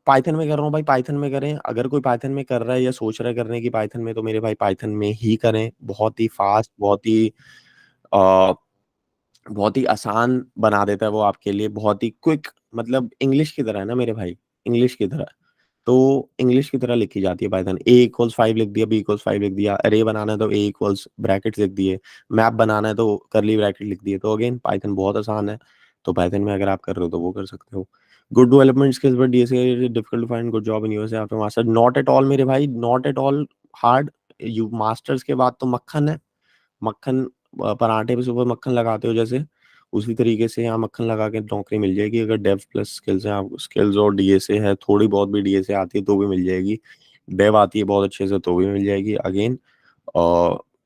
पाइथन में कर रहा हूँ भाई, पाइथन में करें। अगर कोई पाइथन में कर रहा है या सोच रहा है करने की पाइथन में, तो मेरे भाई पाइथन में ही करें। बहुत ही फास्ट, अ, बहुत ही आसान बना देता है वो आपके लिए, बहुत ही क्विक। मतलब इंग्लिश की तरह है ना मेरे भाई, इंग्लिश की तरह। तो इंग्लिश की तरह लिखी जाती है पाइथन। ए इक्वल्स 5 लिख दिया, बी इक्वल्स 5 लिख दिया, अरे बनाना है तो ए इक्वल्स ब्रैकेट्स लिख दिए, मैप बनाना है तो करली ब्रैकेट लिख दिए। तो अगेन पाइथन बहुत आसान है। तो पाइथन में अगर आप कर रहे हो तो वो कर सकते हो। Good development skills but DSA difficult to find good job in USA after master. Not at all मेरे भाई, not at all hard. You masters के बाद तो मक्खन है। मक्खन, पराठे पे सुबह मक्खन लगाते हो जैसे, उसी तरीके से यहाँ मक्खन लगा के नौकरी मिल जाएगी। अगर डेव प्लस स्किल्स है, आप स्किल्स और डीएसए है, थोड़ी बहुत भी डीएसए आती है तो भी मिल जाएगी। डेव आती है बहुत अच्छे से तो भी मिल जाएगी। अगेन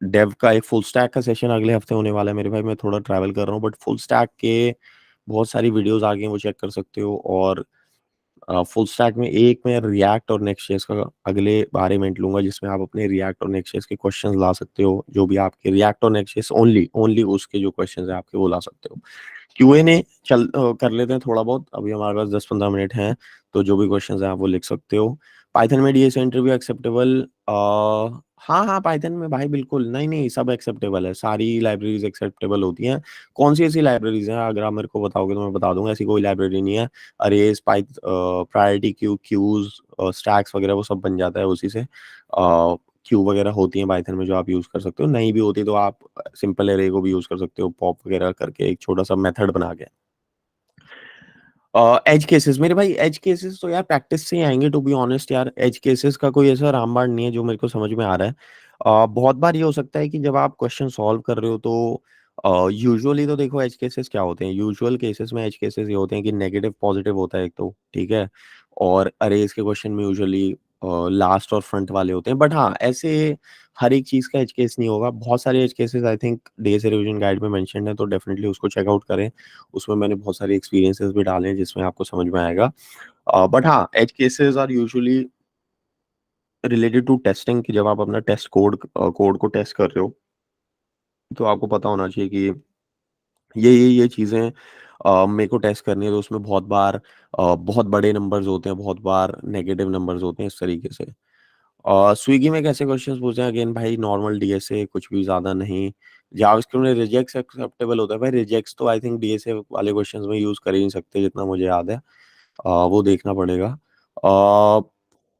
डेव का एक फुल स्टैक का सेशन अगले हफ्ते होने वाला है मेरे भाई। मैं थोड़ा ट्रैवल कर रहा हूँ, बट फुल स्टैक के बहुत सारी वीडियोस आ गई हैं, वो चेक कर सकते हो। और फुल स्टैक में एक मैं रिएक्ट और नेक्स्ट.जेएस का अगले बारे इवेंट लूंगा, जिसमें आप अपने रिएक्ट और नेक्स्ट.जेएस के क्वेश्चंस ला सकते हो। जो भी आपके रिएक्ट और नेक्स्ट.जेएस ओनली ओनली उसके जो क्वेश्चंस है आपके, वो ला सकते हो। क्यूएनए कर लेते हैं थोड़ा बहुत, अभी हमारे पास 10-15 मिनट हैं। तो जो भी क्वेश्चंस हैं आप वो लिख सकते हो। पाइथन में डीएसए इंटरव्यू एक्सेप्टेबल? हाँ हाँ, पाइथन में भाई बिल्कुल, नहीं नहीं, सब एक्सेप्टेबल है, सारी लाइब्रेरीज एक्सेप्टेबल होती हैं। कौन सी ऐसी लाइब्रेरीज हैं, अगर आप मेरे को बताओगे तो मैं बता दूंगा। ऐसी कोई लाइब्रेरी नहीं है। Arrays, priority queue, queues, stacks वगैरह वो सब बन जाता है उसी से। क्यू वगैरह होती है पाइथन में जो आप यूज कर सकते हो। नहीं भी होती तो आप सिंपल एरे को भी यूज कर सकते हो, पॉप वगैरह करके एक छोटा सा मेथड बना के। एज केसेस मेरे भाई, एज केसेस तो यार प्रैक्टिस से ही आएंगे, टू बी ऑनेस्ट यार। एज केसेस का कोई ऐसा रामबाण नहीं है जो मेरे को समझ में आ रहा है। बहुत बार ये हो सकता है कि जब आप क्वेश्चन सॉल्व कर रहे हो तो यूजुअली तो देखो, एज केसेस क्या होते हैं, यूजुअल केसेस में एज केसेस ये होते हैं कि नेगेटिव पॉजिटिव होता है एक तो, ठीक है। और अरेज के क्वेश्चन में यूजुअली लास्ट और फ्रंट वाले होते हैं। बट हाँ, ऐसे हर एक चीज का एज केस नहीं होगा। बहुत सारे edge cases I think DSA revision guide में मेंशन्ड है, तो डेफिनेटली उसको चेकआउट करें। उसमें मैंने बहुत सारे एक्सपीरियंसेस भी डाले हैं जिसमें आपको समझ में आएगा। बट हाँ, edge cases are usually related to testing, कि जब आप अपना टेस्ट कोड को टेस्ट कर रहे हो, तो आपको पता होना चाहिए कि ये चीज़ें मेरे को टेस्ट करनी है। तो उसमें बहुत बार बहुत बड़े नंबर्स होते हैं, बहुत बार नेगेटिव नंबर्स होते हैं, इस तरीके से। स्विगी में कैसे क्वेश्चंस पूछे हैं? अगेन भाई नॉर्मल डीएसए, कुछ भी ज़्यादा नहीं। जावास्क्रिप्ट में रिजेक्ट्स एक्सेप्टेबल होता है भाई। रिजेक्ट्स तो आई थिंक डीएसए वाले क्वेश्चंस में यूज़ कर ही नहीं सकते, जितना मुझे याद है। वो देखना पड़ेगा।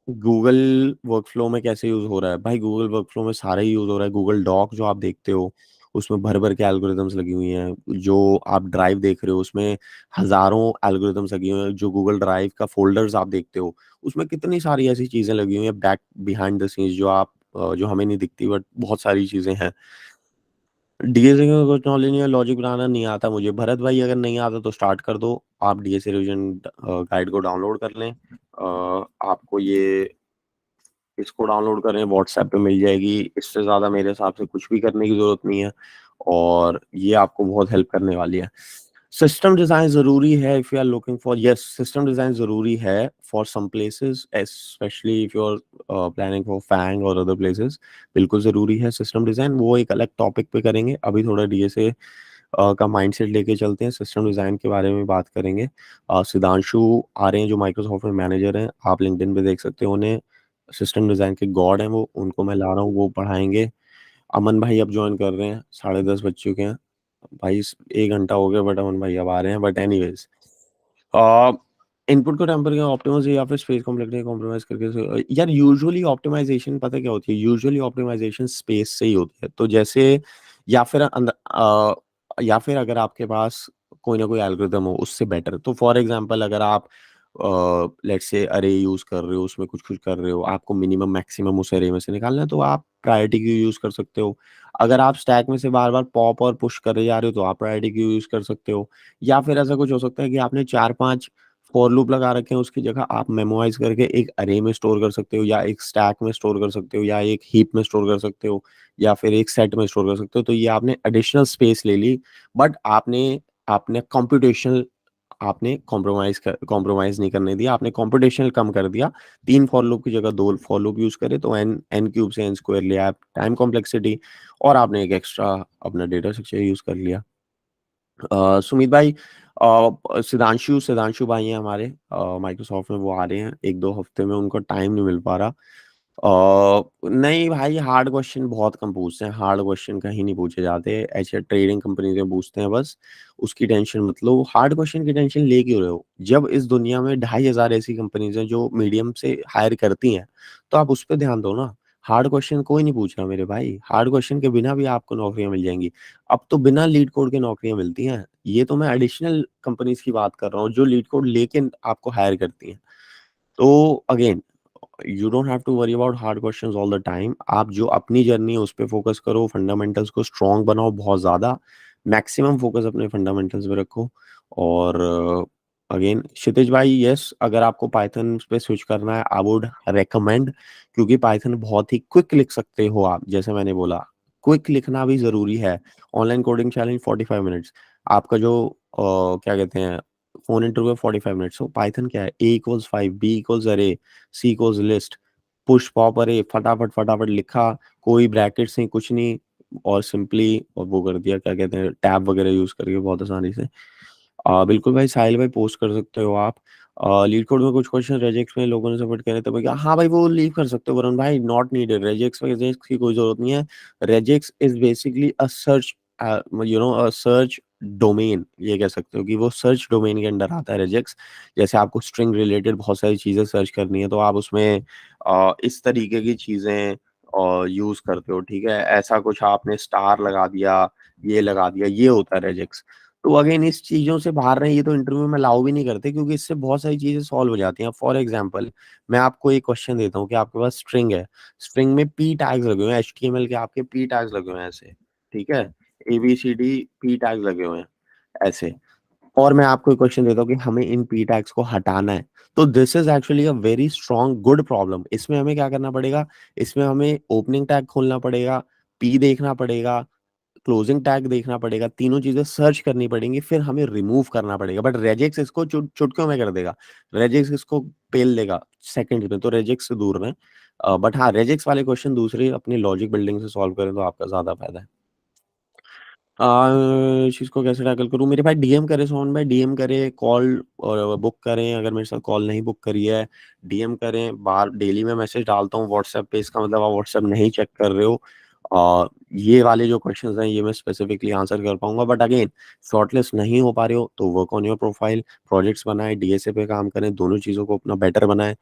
गूगल वर्कफ्लो में कैसे यूज हो रहा है भाई? गूगल वर्कफ्लो में सारा ही यूज हो रहा है। गूगल डॉक जो आप देखते हो, उसमें भर भर के एल्गोरिदम्स लगी हुई हैं। जो आप ड्राइव देख रहे हो, उसमें हजारों एल्गोरिदम्स लगी हुई हैं। जो गूगल ड्राइव का फोल्डर्स आप देखते हो, उसमें कितनी सारी ऐसी चीजें लगी हुई हैं बैक बिहाइंड द सीन्स, जो हमें नहीं दिखती, बट बहुत सारी चीजें हैं। डीएसए का कुछ नॉलेज नहीं है, लॉजिक बनाना नहीं आता मुझे। भरत भाई अगर नहीं आता तो स्टार्ट कर दो। आप डीएसए रिवीजन गाइड को डाउनलोड कर लें। आपको ये इसको डाउनलोड करें, व्हाट्सएप पे मिल जाएगी। इससे ज़्यादा मेरे हिसाब से कुछ भी करने की ज़रूरत नहीं है, और ये आपको बहुत हेल्प करने वाली है। सिस्टम डिज़ाइन ज़रूरी है if you are looking for, yes, system design ज़रूरी है for some places, specially if you are planning for FAANG और अदर प्लेसेस। बिल्कुल ज़रूरी है सिस्टम डिज़ाइन। वो एक अलग टॉपिक पे करेंगे। अभी थोड़ा डीएसए का माइंडसेट लेके चलते हैं, सिस्टम डिज़ाइन के बारे में बात करेंगे। सिद्धांशु आ रहे हैं जो माइक्रोसॉफ्ट में मैनेजर हैं, आप लिंक्डइन पे देख सकते हो उन्हें। सिस्टम डिज़ाइन के गॉड हैं वो, उनको मैं ला रहा हूँ, वो पढ़ाएँगे। अमन भाई अब जॉइन कर रहे हैं, 10:30 बज चुके हैं। भाई 1 घंटा हो गया, बट अमन भाई अब आ रहे हैं। बट एनीवेज़, अ, इनपुट को टेम्पर या ऑप्टिमाइज़ या फिर स्पेस कॉम्प्लेक्सिटी कॉम्प्रोमाइज़ करके यार यूजुअली ऑप्टिमाइज़ेशन पता है क्या होती है? यूजुअली ऑप्टिमाइज़ेशन स्पेस से ही होती है। तो जैसे, या फिर या फिर अगर आपके पास कोई ना कोई एल्गोरिदम हो उससे बेटर। तो फॉर एग्ज़ाम्पल अगर आप लेट्स से अरे यूज़ कर रहे हो, उसमें कुछ-कुछ कर रहे हो, आपको मिनिमम मैक्सिमम उस अरे में से निकालना है, तो आप प्रायोरिटी क्यू यूज़ कर सकते हो। अगर आप स्टैक में से बार-बार पॉप और पुश करे जा रहे हो, तो आप प्रायोरिटी क्यू यूज़ कर सकते हो। या फिर ऐसा कुछ हो सकता है कि आपने 4-5 फॉर लूप लगा रखे हैं, उसकी जगह आप मेमोराइज़ करके एक अरे में स्टोर कर सकते हो, या एक स्टैक में स्टोर कर सकते हो, या एक हीप में स्टोर कर सकते हो, या फिर एक सेट में स्टोर कर सकते हो। तो ये आपने एडिशनल स्पेस ले ली, बट आपने आपने कंप्यूटेशनल आपने कॉम्प्रोमाइज़ नहीं करने दिया, आपने कंप्यूटेशनल कम कर दिया। 3 फॉर लूप की जगह 2 फॉर लूप यूज़ करे, तो एन एन क्यूब से एन स्क्वायर लिया, टाइम कॉम्प्लेक्सिटी, और आपने एक एक्स्ट्रा अपना डेटा स्ट्रक्चर यूज़ कर लिया। सुमित भाई, सिद्धांशु सिद्धांशु भाई हैं हमारे, माइक्रोसॉफ्ट में, वो आ रहे हैं 1-2 हफ्ते में, उनको टाइम नहीं मिल पा रहा। नहीं भाई, हार्ड क्वेश्चन बहुत कम पूछते हैं, हार्ड क्वेश्चन कहीं नहीं पूछे जाते, ऐसे ट्रेडिंग कंपनी में पूछते हैं बस। उसकी टेंशन मत लो, हार्ड क्वेश्चन की टेंशन ले क्यों रहे हो? जब इस दुनिया में 2,500 ऐसी कंपनीज हैं जो मीडियम से हायर करती हैं, तो आप उस पे ध्यान दो ना। हार्ड क्वेश्चन कोई नहीं पूछ रहा मेरे भाई, हार्ड क्वेश्चन के बिना भी आपको नौकरियां मिल जाएंगी। अब तो बिना लीड कोड के नौकरियां मिलती हैं, ये तो मैं एडिशनल कंपनीज की बात कर रहा हूँ जो लीड कोड लेके आपको हायर करती हैं। तो again, you don't have to worry about hard questions all the time. आप जो अपनी जर्नी है उस पे फोकस करो, फंडामेंटल्स को स्ट्रांग बनाओ बहुत ज्यादा, मैक्सिमम फोकस अपने फंडामेंटल्स पे रखो। और अगेन क्षितिज भाई, यस, अगर आपको पाइथन पे स्विच करना है, आई वुड रेकमेंड, क्योंकि पाइथन बहुत ही क्विक लिख सकते हो आप, जैसे मैंने बोला, क्विक लिखना भी जरूरी है। ऑनलाइन कोडिंग चैलेंज 45 मिनट्स, आपका जो क्या कहते हैं, फोन इंटरव्यू 45 मिनट्स। तो पाइथन क्या है, A=5, B=array, C=list, push pop अरे, फटाफट फटाफट लिखा, कोई ब्रैकेट्स नहीं, कुछ नहीं, और सिंपली और वो कर दिया, क्या कहते हैं, टैब वगैरह यूज करके बहुत आसानी से। बिल्कुल भाई, साहिल भाई पोस्ट कर सकते हो आप। लीड कोड में कुछ क्वेश्चन रेजेक्स में लोगों ने सबमिट करे, तो भाई हाँ भाई, वो लीव कर सकते हो वरुण भाई, नॉट नीडेड, रेजेक्स वेजेक्स की कोई जरूरत नहीं है। Regex is basically a search, a search domain, ये कह सकते हो कि वो सर्च डोमेन के अंडर आता है रेजेक्स। जैसे आपको स्ट्रिंग रिलेटेड बहुत सारी चीजें सर्च करनी है, तो आप उसमें इस तरीके की चीजें यूज करते हो, ठीक है, ऐसा कुछ आपने स्टार लगा दिया, ये लगा दिया, ये होता है रेजेक्स। तो अगेन इस चीजों से बाहर रहे, ये तो इंटरव्यू में अलाउ भी नहीं करते, क्योंकि इससे बहुत सारी चीजें सॉल्व हो जाती हैं। फॉर एग्जांपल, मैं आपको एक क्वेश्चन देता हूँ कि आपके पास स्ट्रिंग है, स्ट्रिंग में पी टैग्स लगे हुए हैं, HTML के आपके पी टैग्स लगे हुए हैं ऐसे, ठीक है, ABCD पी टैग्स लगे हुए हैं ऐसे, और मैं आपको एक क्वेश्चन देता हूँ कि हमें इन पी टैग्स को हटाना है। तो this is actually a very strong good problem. इसमें हमें क्या करना पड़ेगा, इसमें हमें ओपनिंग टैग खोलना पड़ेगा, पी देखना पड़ेगा, क्लोजिंग टैग देखना पड़ेगा, तीनों चीजें सर्च करनी पड़ेंगी, फिर हमें रिमूव करना पड़ेगा। बट रेजेक्स इसको चुटकियों में कर देगा, रेजेक्स इसको पेल देगा सेकंड में, तो रेजेक्स से दूर रहें। बट हाँ, रेजेक्स वाले क्वेश्चन दूसरे अपनी लॉजिक बिल्डिंग से सॉल्व करें तो आपका ज्यादा फायदा है। इस चीज को कैसे टैकल करूं मेरे भाई? डीएम करे सोहन भाई, डीएम करे, कॉल और बुक करें, अगर मेरे साथ कॉल नहीं बुक करी है, डीएम करें। बार डेली में मैसेज डालता हूँ व्हाट्सएप पे, इसका मतलब आप व्हाट्सएप नहीं चेक कर रहे हो। ये वाले जो क्वेश्चंस हैं ये मैं स्पेसिफिकली आंसर कर पाऊंगा, बट अगेन, शॉर्टलिस्ट नहीं हो पा रहे हो तो work on your profile, projects बनाए, डीएसए पे काम करें, दोनों चीजों को अपना बेटर बनाएं,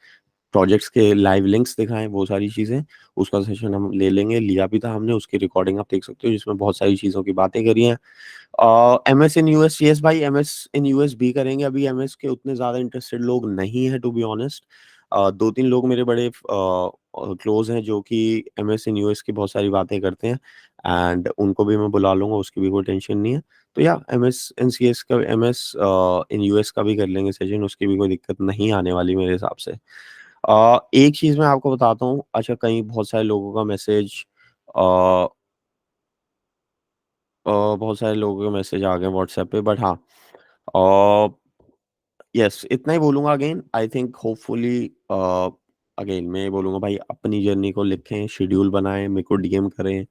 प्रोजेक्ट्स के लाइव लिंक्स दिखाएं, वो सारी चीजें। उसका सेशन हम ले लेंगे, लिया भी था हमने, उसकी रिकॉर्डिंग आप देख सकते हो, जिसमें बहुत सारी चीजों की बातें करी हैं। MS इन यूएस, यस भाई, MS इन यूएस भी करेंगे। अभी MS के उतने ज्यादा इंटरेस्टेड लोग नहीं है, टू बी ऑनेस्ट। 2-3 लोग मेरे बड़े क्लोज हैं जो कि MS इन यूएस की बहुत सारी बातें करते हैं, एंड उनको भी मैं बुला लूंगा, उसकी भी कोई टेंशन नहीं है। तो या MS का, MS इन यूएस का भी कर लेंगे सेशन, उसकी भी कोई दिक्कत नहीं आने वाली मेरे हिसाब से। एक चीज मैं आपको बताता हूँ, अच्छा, कहीं बहुत सारे लोगों का मैसेज, बहुत सारे लोगों के मैसेज आ गए व्हाट्सएप पे, बट हाँ, यस, इतना ही बोलूंगा। Again I think hopefully, again मैं ये बोलूंगा भाई, अपनी जर्नी को लिखें, शेड्यूल बनाएं, मेरे को डीएम करें,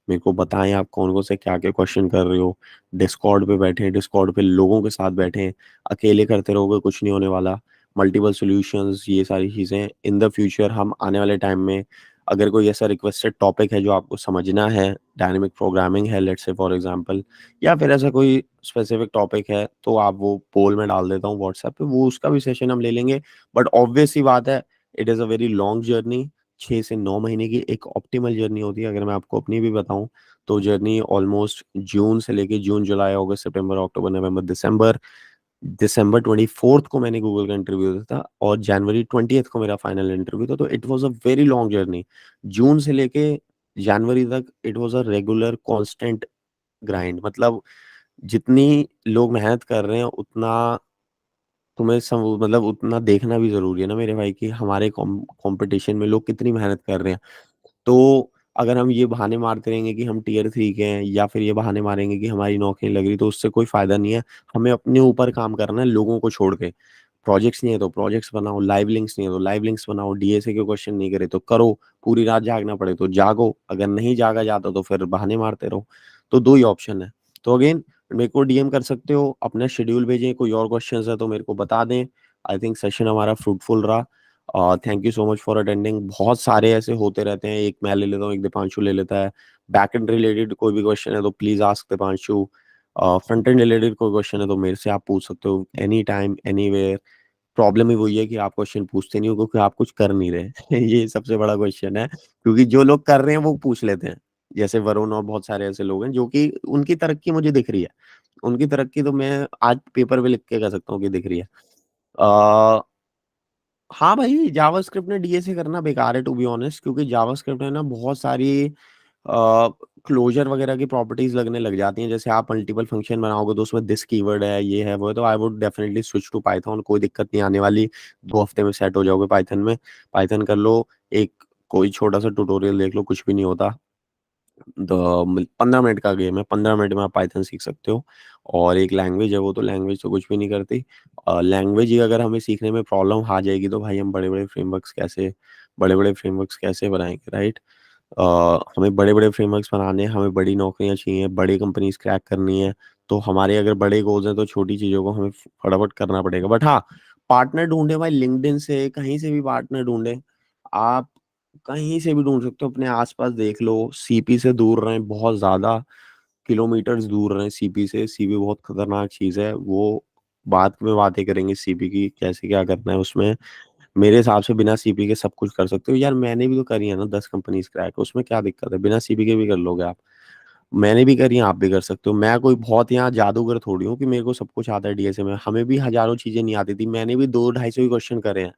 मेरे को बताएं आप कौन कौन से क्या क्या क्वेश्चन कर रहे हो, डिस्कॉर्ड पे बैठें, डिस्कॉर्ड पे लोगों के साथ बैठें, अकेले करते रहोगे कुछ नहीं होने वाला। मल्टीपल सॉल्यूशंस, ये सारी चीज़ें इन द फ्यूचर, हम आने वाले टाइम में, अगर कोई ऐसा रिक्वेस्टेड टॉपिक है जो आपको समझना है, डायनेमिक प्रोग्रामिंग है लेट्स से फॉर एग्जांपल, या फिर ऐसा कोई स्पेसिफिक टॉपिक है, तो आप वो पोल में डाल देता हूँ व्हाट्सएप पे, वो उसका भी सेशन हम ले लेंगे। बट ऑब्वियस सी बात है, it is a very long journey, 6 से 9 महीने की एक ऑप्टिमल जर्नी होती है। अगर मैं आपको अपनी भी बताऊं, तो जर्नी ऑलमोस्ट जून से लेके जून, जुलाई, अगस्त, सितंबर, अक्टूबर, नवंबर, दिसंबर, दिसंबर 24th को मैंने गूगल का इंटरव्यू दिया था, और जनवरी 20th को मेरा फाइनल इंटरव्यू था। तो it was a very long journey, जून से लेके जनवरी तक it was a regular constant grind. मतलब जितनी लोग मेहनत कर रहे हैं उतना तुम्हें मतलब उतना देखना भी जरूरी है ना मेरे भाई, कि हमारे कंपटीशन में लोग कितनी मेहनत कर रहे हैं। तो अगर हम ये बहाने मारते रहेंगे कि हम Tier 3 के हैं, या फिर ये बहाने मारेंगे कि हमारी नौकरी लग रही, तो उससे कोई फायदा नहीं है। हमें अपने ऊपर काम करना है, लोगों को छोड़ के। प्रोजेक्ट्स नहीं है तो प्रोजेक्ट्स बनाओ, लाइव लिंक्स नहीं है तो लाइव लिंक्स बनाओ, डीएसए के क्वेश्चन नहीं करे तो करो, पूरी रात जागना पड़े तो जागो, अगर नहीं जागा जाता तो फिर बहाने मारते रहो। तो दो ही ऑप्शन है। तो अगेन, मेरे को डीएम कर सकते हो, अपना शेड्यूल भेजें, कोई और क्वेश्चंस है तो मेरे को बता दें। आई थिंक सेशन हमारा फ्रूटफुल रहा। Thank you so much for attending. बहुत सारे ऐसे होते रहते हैं, एक मैं ले लेता हूँ, एक दीपांशु ले लेता है। बैक एंड रिलेटेड कोई भी क्वेश्चन है तो please ask Deepanshu. Front end related कोई क्वेश्चन है तो मेरे से आप पूछ सकते हो, एनी टाइम एनीवेयर। प्रॉब्लम ही वही है कि आप क्वेश्चन पूछते नहीं हो क्योंकि आप कुछ कर नहीं रहे। ये सबसे बड़ा क्वेश्चन है, क्योंकि जो लोग कर रहे हैं वो पूछ लेते हैं। जैसे वरुण और बहुत सारे ऐसे लोग हैं जो कि उनकी तरक्की मुझे दिख रही है। उनकी तरक्की तो मैं आज पेपर पे लिख के कह सकता हूँ कि दिख रही है। आ, हाँ भाई, जावास्क्रिप्ट ने डीएसए करना बेकार है टू बी ऑनेस्ट, क्योंकि जावास्क्रिप्ट है ना बहुत सारी क्लोजर वगैरह की प्रॉपर्टीज लगने लग जाती हैं। जैसे आप मल्टीपल फंक्शन बनाओगे तो उसमें दिस कीवर्ड है, ये है वो है, तो I would definitely switch to Python. कोई दिक्कत नहीं आने वाली, 2 हफ्ते में सेट हो जाओगे पाइथन में। पाइथन कर लो, एक कोई छोटा सा ट्यूटोरियल देख लो, कुछ भी नहीं होता। 15 मिनट का गेम है, 15 मिनट में आप पाइथन सीख सकते हो। और एक लैंग्वेज है, वो तो लैंग्वेज तो कुछ भी नहीं करती। लैंग्वेज ही अगर हमें सीखने में प्रॉब्लम आ जाएगी तो भाई हम बड़े बड़े फ्रेमवर्क्स कैसे बनाएंगे, राइट। हमें बड़े बड़े फ्रेमवर्क्स बनाने हैं, हमें बड़ी नौकरियां चाहिए, बड़ी कंपनीज क्रैक करनी है। तो हमारे अगर बड़े गोल्स हैं तो छोटी चीजों को हमें फटाफट करना पड़ेगा। बट हाँ, पार्टनर ढूंढे भाई, लिंक्डइन से कहीं से भी पार्टनर ढूंढे। आप कहीं से भी ढूंढ सकते हो, अपने आसपास देख लो। सीपी से दूर रहें, बहुत ज्यादा किलोमीटर्स दूर रहें सीपी से। सीपी बहुत खतरनाक चीज है वो। बात में बातें करेंगे सीपी की, कैसे क्या करना है उसमें। मेरे हिसाब से बिना सीपी के सब कुछ कर सकते हो यार। मैंने भी तो करी है ना 10 कंपनीज क्रैक, उसमें क्या दिक्कत है, बिना सीपी के भी कर लोगे आप। मैंने भी करी है, आप भी कर सकते हो। मैं कोई बहुत यहाँ जादूगर थोड़ी हूँ कि मेरे को सब कुछ आता है डीएसए में। हमें भी हजारों चीजें नहीं आती थी, मैंने भी 200-250 ही क्वेश्चन करे हैं।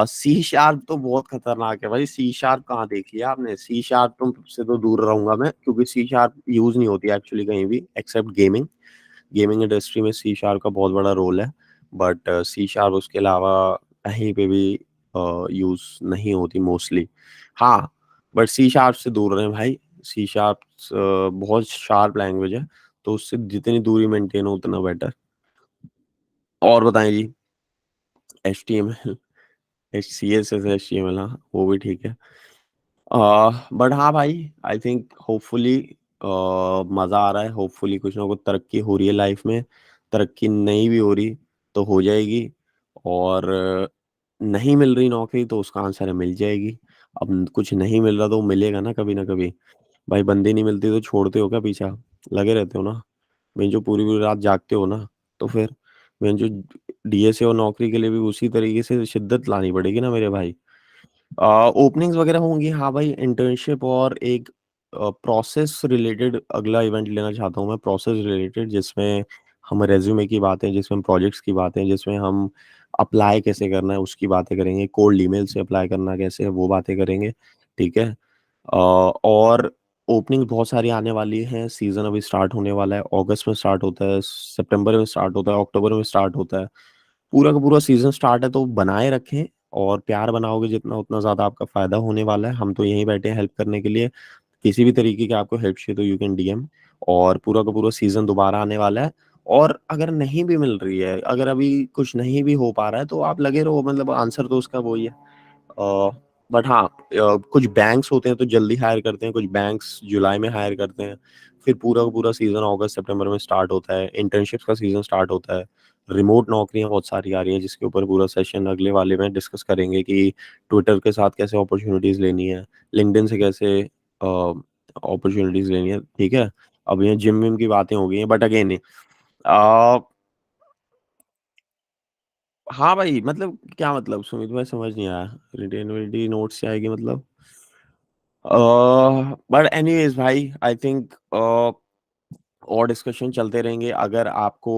सी शार्प तो बहुत खतरनाक है भाई। सी शार्प कहाँ देख लिया आपने? सी शार्प तुम से तो दूर रहूंगा मैं, क्योंकि सी शार्प यूज नहीं होती एक्चुअली कहीं भी एक्सेप्ट गेमिंग। गेमिंग इंडस्ट्री में सी शार्प का बहुत बड़ा रोल है। बट सी शार्प उसके अलावा कहीं पे भी यूज नहीं होती मोस्टली। हाँ, बट सी शार्प से दूर रहें भाई। सी शार्प बहुत शार्प लैंग्वेज है, तो उससे जितनी दूरी मेंटेन हो उतना बेटर। और बताएं जी। H T M L, H C S S, H T M L, हाँ वो भी ठीक है। बट हाँ भाई, आई थिंक होपफुली मजा आ रहा है। होपफुली कुछ ना कुछ तरक्की हो रही है लाइफ में। तरक्की नहीं भी हो रही तो हो जाएगी। और नहीं मिल रही नौकरी तो उसका आंसर है मिल जाएगी। अब कुछ नहीं मिल रहा तो मिलेगा ना कभी ना कभी। भाई बंदे नहीं मिलती तो छोड़ते हो क्या पीछा? लगे रहते हो ना। मैं जो पूरी पूरी रात जागते हो ना, तो फिर मैं जो डीएसए और नौकरी के लिए भी उसी तरीके से शिद्दत लानी पड़ेगी ना मेरे भाई। ओपनिंग्स वगैरह होंगी, हाँ भाई। इंटर्नशिप और एक प्रोसेस रिलेटेड अगला इवेंट लेना चाहता हूँ मैं, प्रोसेस रिलेटेड, जिसमें हम रेज्यूमे की बातें, जिसमें हम प्रोजेक्ट्स की बातें, जिसमें हम अप्लाई कैसे करना है उसकी बातें करेंगे, कोल्ड ईमेल से अप्लाई करना कैसे है वो बातें करेंगे। ठीक है। और ओपनिंग बहुत सारी आने वाली हैं। सीजन अभी स्टार्ट होने वाला है, अगस्त में स्टार्ट होता है, सितंबर में स्टार्ट होता है, अक्टूबर में स्टार्ट होता है। पूरा का पूरा सीजन स्टार्ट है, तो बनाए रखें। और प्यार बनाओगे जितना उतना ज्यादा आपका फायदा होने वाला है। हम तो यहीं बैठे हैं हेल्प करने के लिए। किसी भी तरीके की आपको हेल्प चाहिए तो यू कैन डीएम। और पूरा का पूरा सीजन दोबारा आने वाला है। और अगर नहीं भी मिल रही है, अगर अभी कुछ नहीं भी हो पा रहा है, तो आप लगे रहो, मतलब आंसर तो उसका वही है। बट हाँ, कुछ बैंक्स होते हैं तो जल्दी हायर करते हैं, कुछ बैंक्स जुलाई में हायर करते हैं। फिर पूरा का पूरा सीजन अगस्त सितंबर में स्टार्ट होता है, इंटर्नशिप्स का सीजन स्टार्ट होता है। रिमोट नौकरियां बहुत सारी आ रही हैं, जिसके ऊपर पूरा सेशन अगले वाले में डिस्कस करेंगे कि ट्विटर के साथ कैसे अपॉर्चुनिटीज लेनी है, लिंक्डइन से कैसे अपॉर्चुनिटीज लेनी है। ठीक है। अब ये जिम विम की बातें हो गई हैं, बट अगेन हाँ भाई, मतलब क्या मतलब सुमित भाई, समझ नहीं आया। रिटेनबिलिटी नोट्स से आएगी मतलब? बट एनीवेज भाई, आई थिंक और डिस्कशन चलते रहेंगे। अगर आपको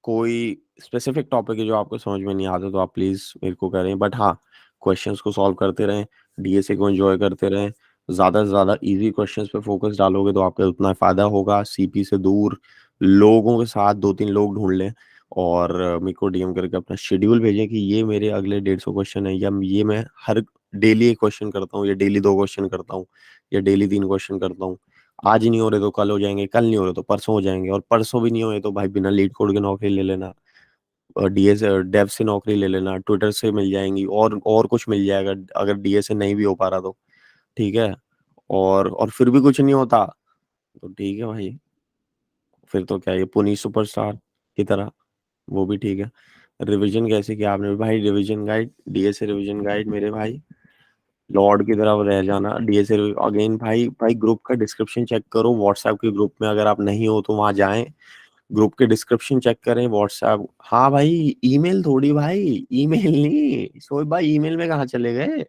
कोई स्पेसिफिक टॉपिक है जो आपको समझ में नहीं आता तो आप प्लीज मेरे को करें। बट हाँ, क्वेश्चंस को सॉल्व करते रहें, डीएसए को एंजॉय करते रहें। ज्यादा से ज्यादा इजी क्वेश्चंस पे फोकस डालोगे तो आपका उतना फायदा होगा। सीपी से दूर लोगों के साथ 2-3 लोग ढूंढ लें। और मेरे को डीएम करके अपना शेड्यूल भेजें कि ये मेरे अगले 150 क्वेश्चन है, या ये मैं हर डेली एक क्वेश्चन करता हूँ, या डेली 2 क्वेश्चन करता हूँ, या डेली 3 क्वेश्चन करता हूँ। आज नहीं हो रहे तो कल हो जाएंगे, कल नहीं हो रहे तो परसों हो जाएंगे, और परसों भी नहीं हुए तो भाई बिना लीड कोड के नौकरी ले लेना। और डीएस डेव से नौकरी ले लेना, ट्विटर से मिल जाएंगी, और कुछ मिल जाएगा अगर डीएस से नहीं भी हो पा रहा तो। ठीक है। और फिर भी कुछ नहीं होता तो ठीक है भाई। फिर तो क्या, ये पुनी सुपरस्टार की तरह, वो भी ठीक है। रिवीजन कैसे किया आपने भाई? Revision guide, DSA revision guide मेरे भाई, लॉर्ड की तरह रह जाना। डीएसए अगेन भाई, ग्रुप का डिस्क्रिप्शन चेक करो, व्हाट्सएप के ग्रुप में अगर आप नहीं हो तो वहां जाएं, ग्रुप के डिस्क्रिप्शन चेक करें व्हाट्सएप। हाँ भाई, ईमेल थोड़ी भाई, ईमेल नहीं शोएब भाई, ईमेल में कहाँ चले गए?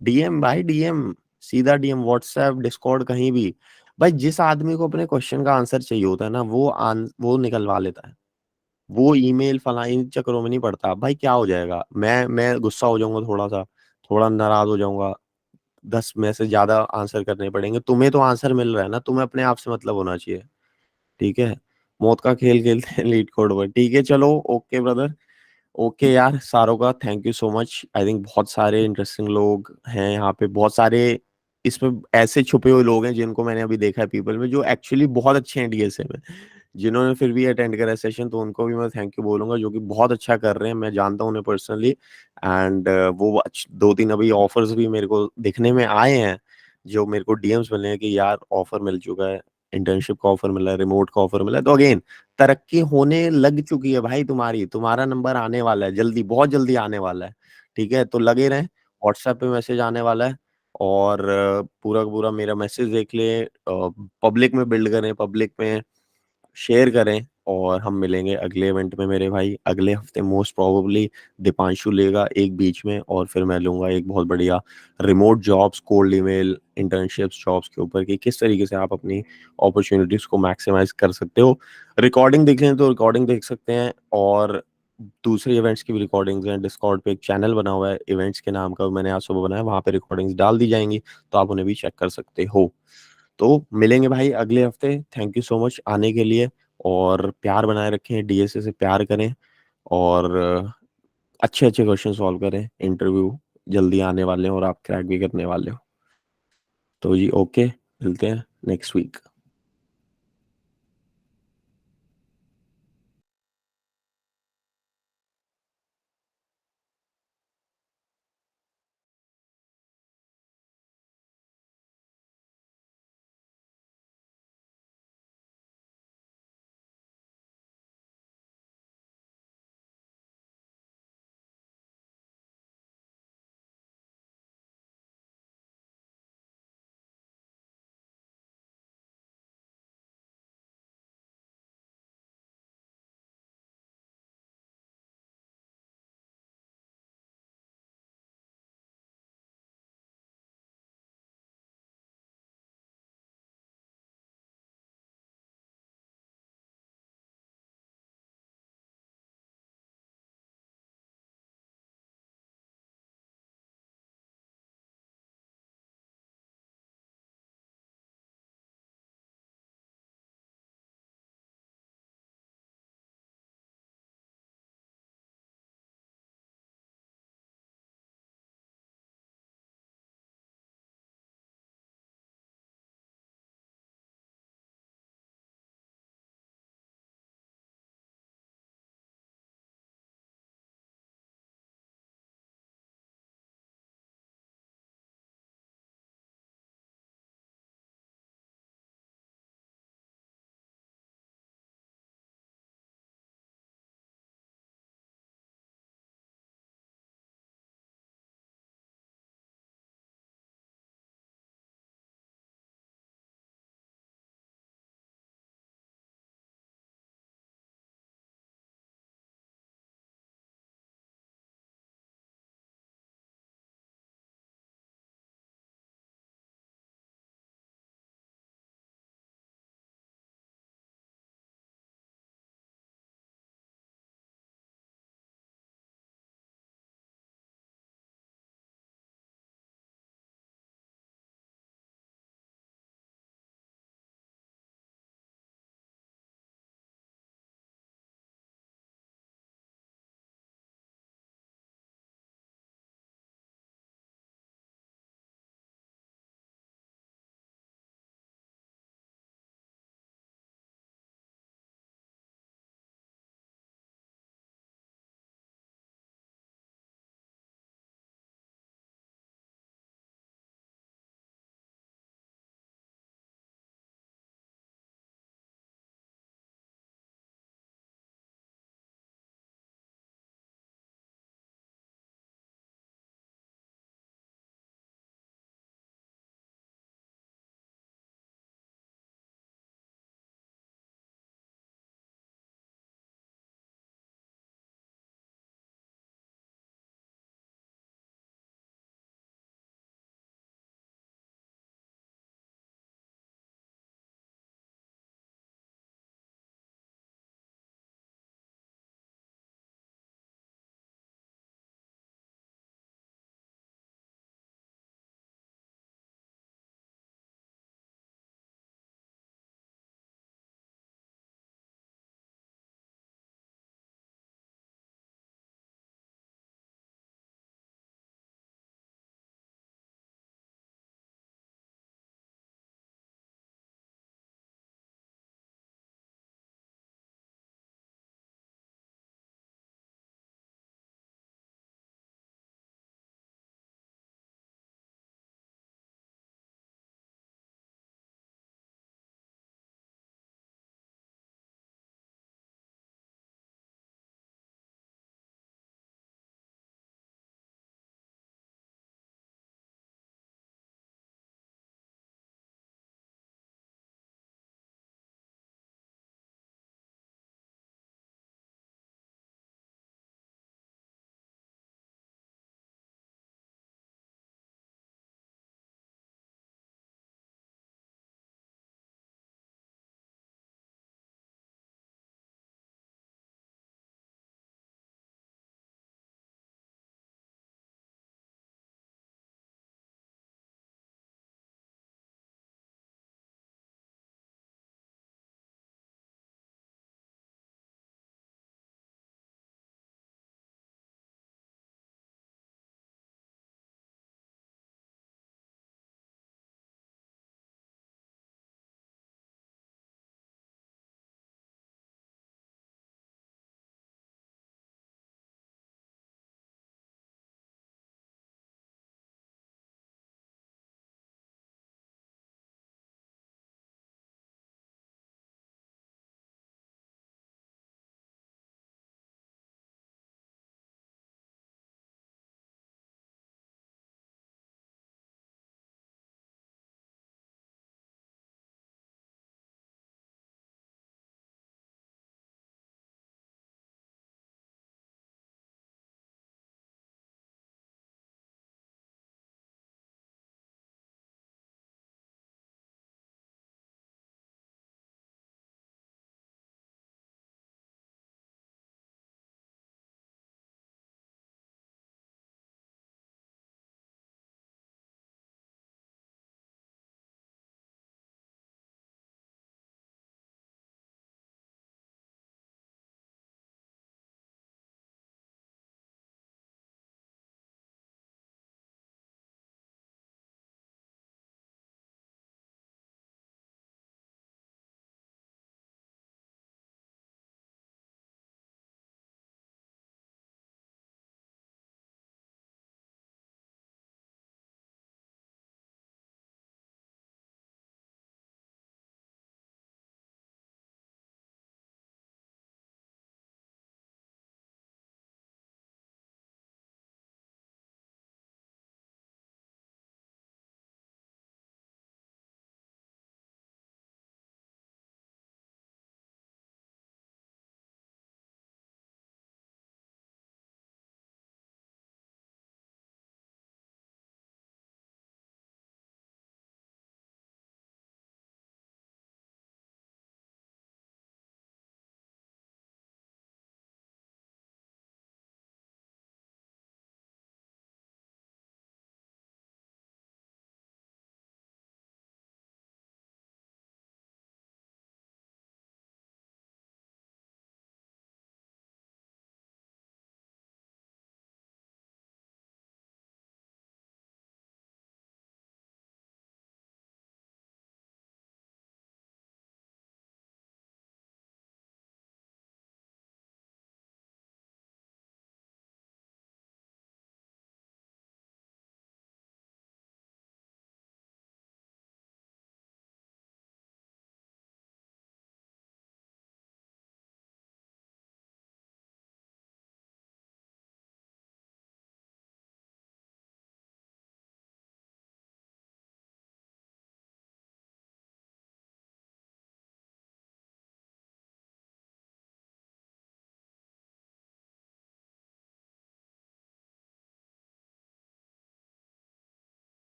डीएम भाई, डीएम, सीधा डीएम, व्हाट्सएप, डिस्कॉर्ड, कहीं भी। भाई जिस आदमी को अपने क्वेश्चन का आंसर चाहिए होता है ना, वो निकलवा लेता है। वो ईमेल फला इन चक्करों में नहीं पड़ता। भाई क्या हो जाएगा, मैं गुस्सा हो जाऊंगा, थोड़ा सा, थोड़ा नाराज हो जाऊंगा, 10 में से ज्यादा आंसर करने पड़ेंगे। तुम्हें तो आंसर मिल रहा है ना, तुम्हें अपने आप से मतलब होना चाहिए। ठीक है, मौत का खेल खेलते हैं लीड कोड पर। ठीक है चलो, ओके ब्रदर। ओके यार, सारों का thank you so much. I think बहुत सारे इंटरेस्टिंग लोग हैं यहाँ पे, बहुत सारे इसमें ऐसे छुपे हुए लोग हैं जिनको मैंने अभी देखा है पीपल में, जो एक्चुअली बहुत अच्छे हैं डीएसए में, जिन्होंने फिर भी अटेंड करा सेशन, तो उनको भी मैं थैंक यू बोलूंगा, जो कि बहुत अच्छा कर रहे हैं। मैं जानता हूँ उन्हें पर्सनली, एंड वो 2-3 अभी ऑफर्स भी मेरे को दिखने में आए हैं, जो मेरे को डीएम्स मिले हैं कि यार ऑफर मिल चुका है, इंटर्नशिप का ऑफर मिला है, रिमोट का ऑफर मिला है। तो अगेन तरक्की होने लग चुकी है भाई तुम्हारी, तुम्हारा नंबर आने वाला है जल्दी, बहुत जल्दी आने वाला है। ठीक है, तो लगे रहें। व्हाट्सएप पे मैसेज आने वाला है, और पूरा का पूरा मेरा मैसेज देख ले, पब्लिक में बिल्ड करें, पब्लिक में शेयर करें, और हम मिलेंगे अगले इवेंट में मेरे भाई। अगले हफ्ते मोस्ट प्रोबेबली दीपांशु लेगा एक बीच में, और फिर मैं लूंगा एक बहुत बढ़िया remote jobs, cold email, internships, jobs के ऊपर कि किस तरीके से आप अपनी अपॉर्चुनिटीज को मैक्सिमाइज कर सकते हो। रिकॉर्डिंग देख लें तो रिकॉर्डिंग देख सकते हैं, और दूसरे इवेंट्स की भी रिकॉर्डिंग्स हैं। डिस्कॉर्ड पे एक चैनल बना हुआ है इवेंट्स के नाम का, मैंने आज सुबह बनाया, वहां पे रिकॉर्डिंग्स डाल दी जाएंगी, तो आप उन्हें भी चेक कर सकते हो। तो मिलेंगे भाई अगले हफ्ते। थैंक यू सो मच आने के लिए, और प्यार बनाए रखें, डीएसए से प्यार करें, और अच्छे अच्छे क्वेश्चन सॉल्व करें। इंटरव्यू जल्दी आने वाले हैं और आप क्रैक भी करने वाले हो। तो जी ओके, मिलते हैं नेक्स्ट वीक।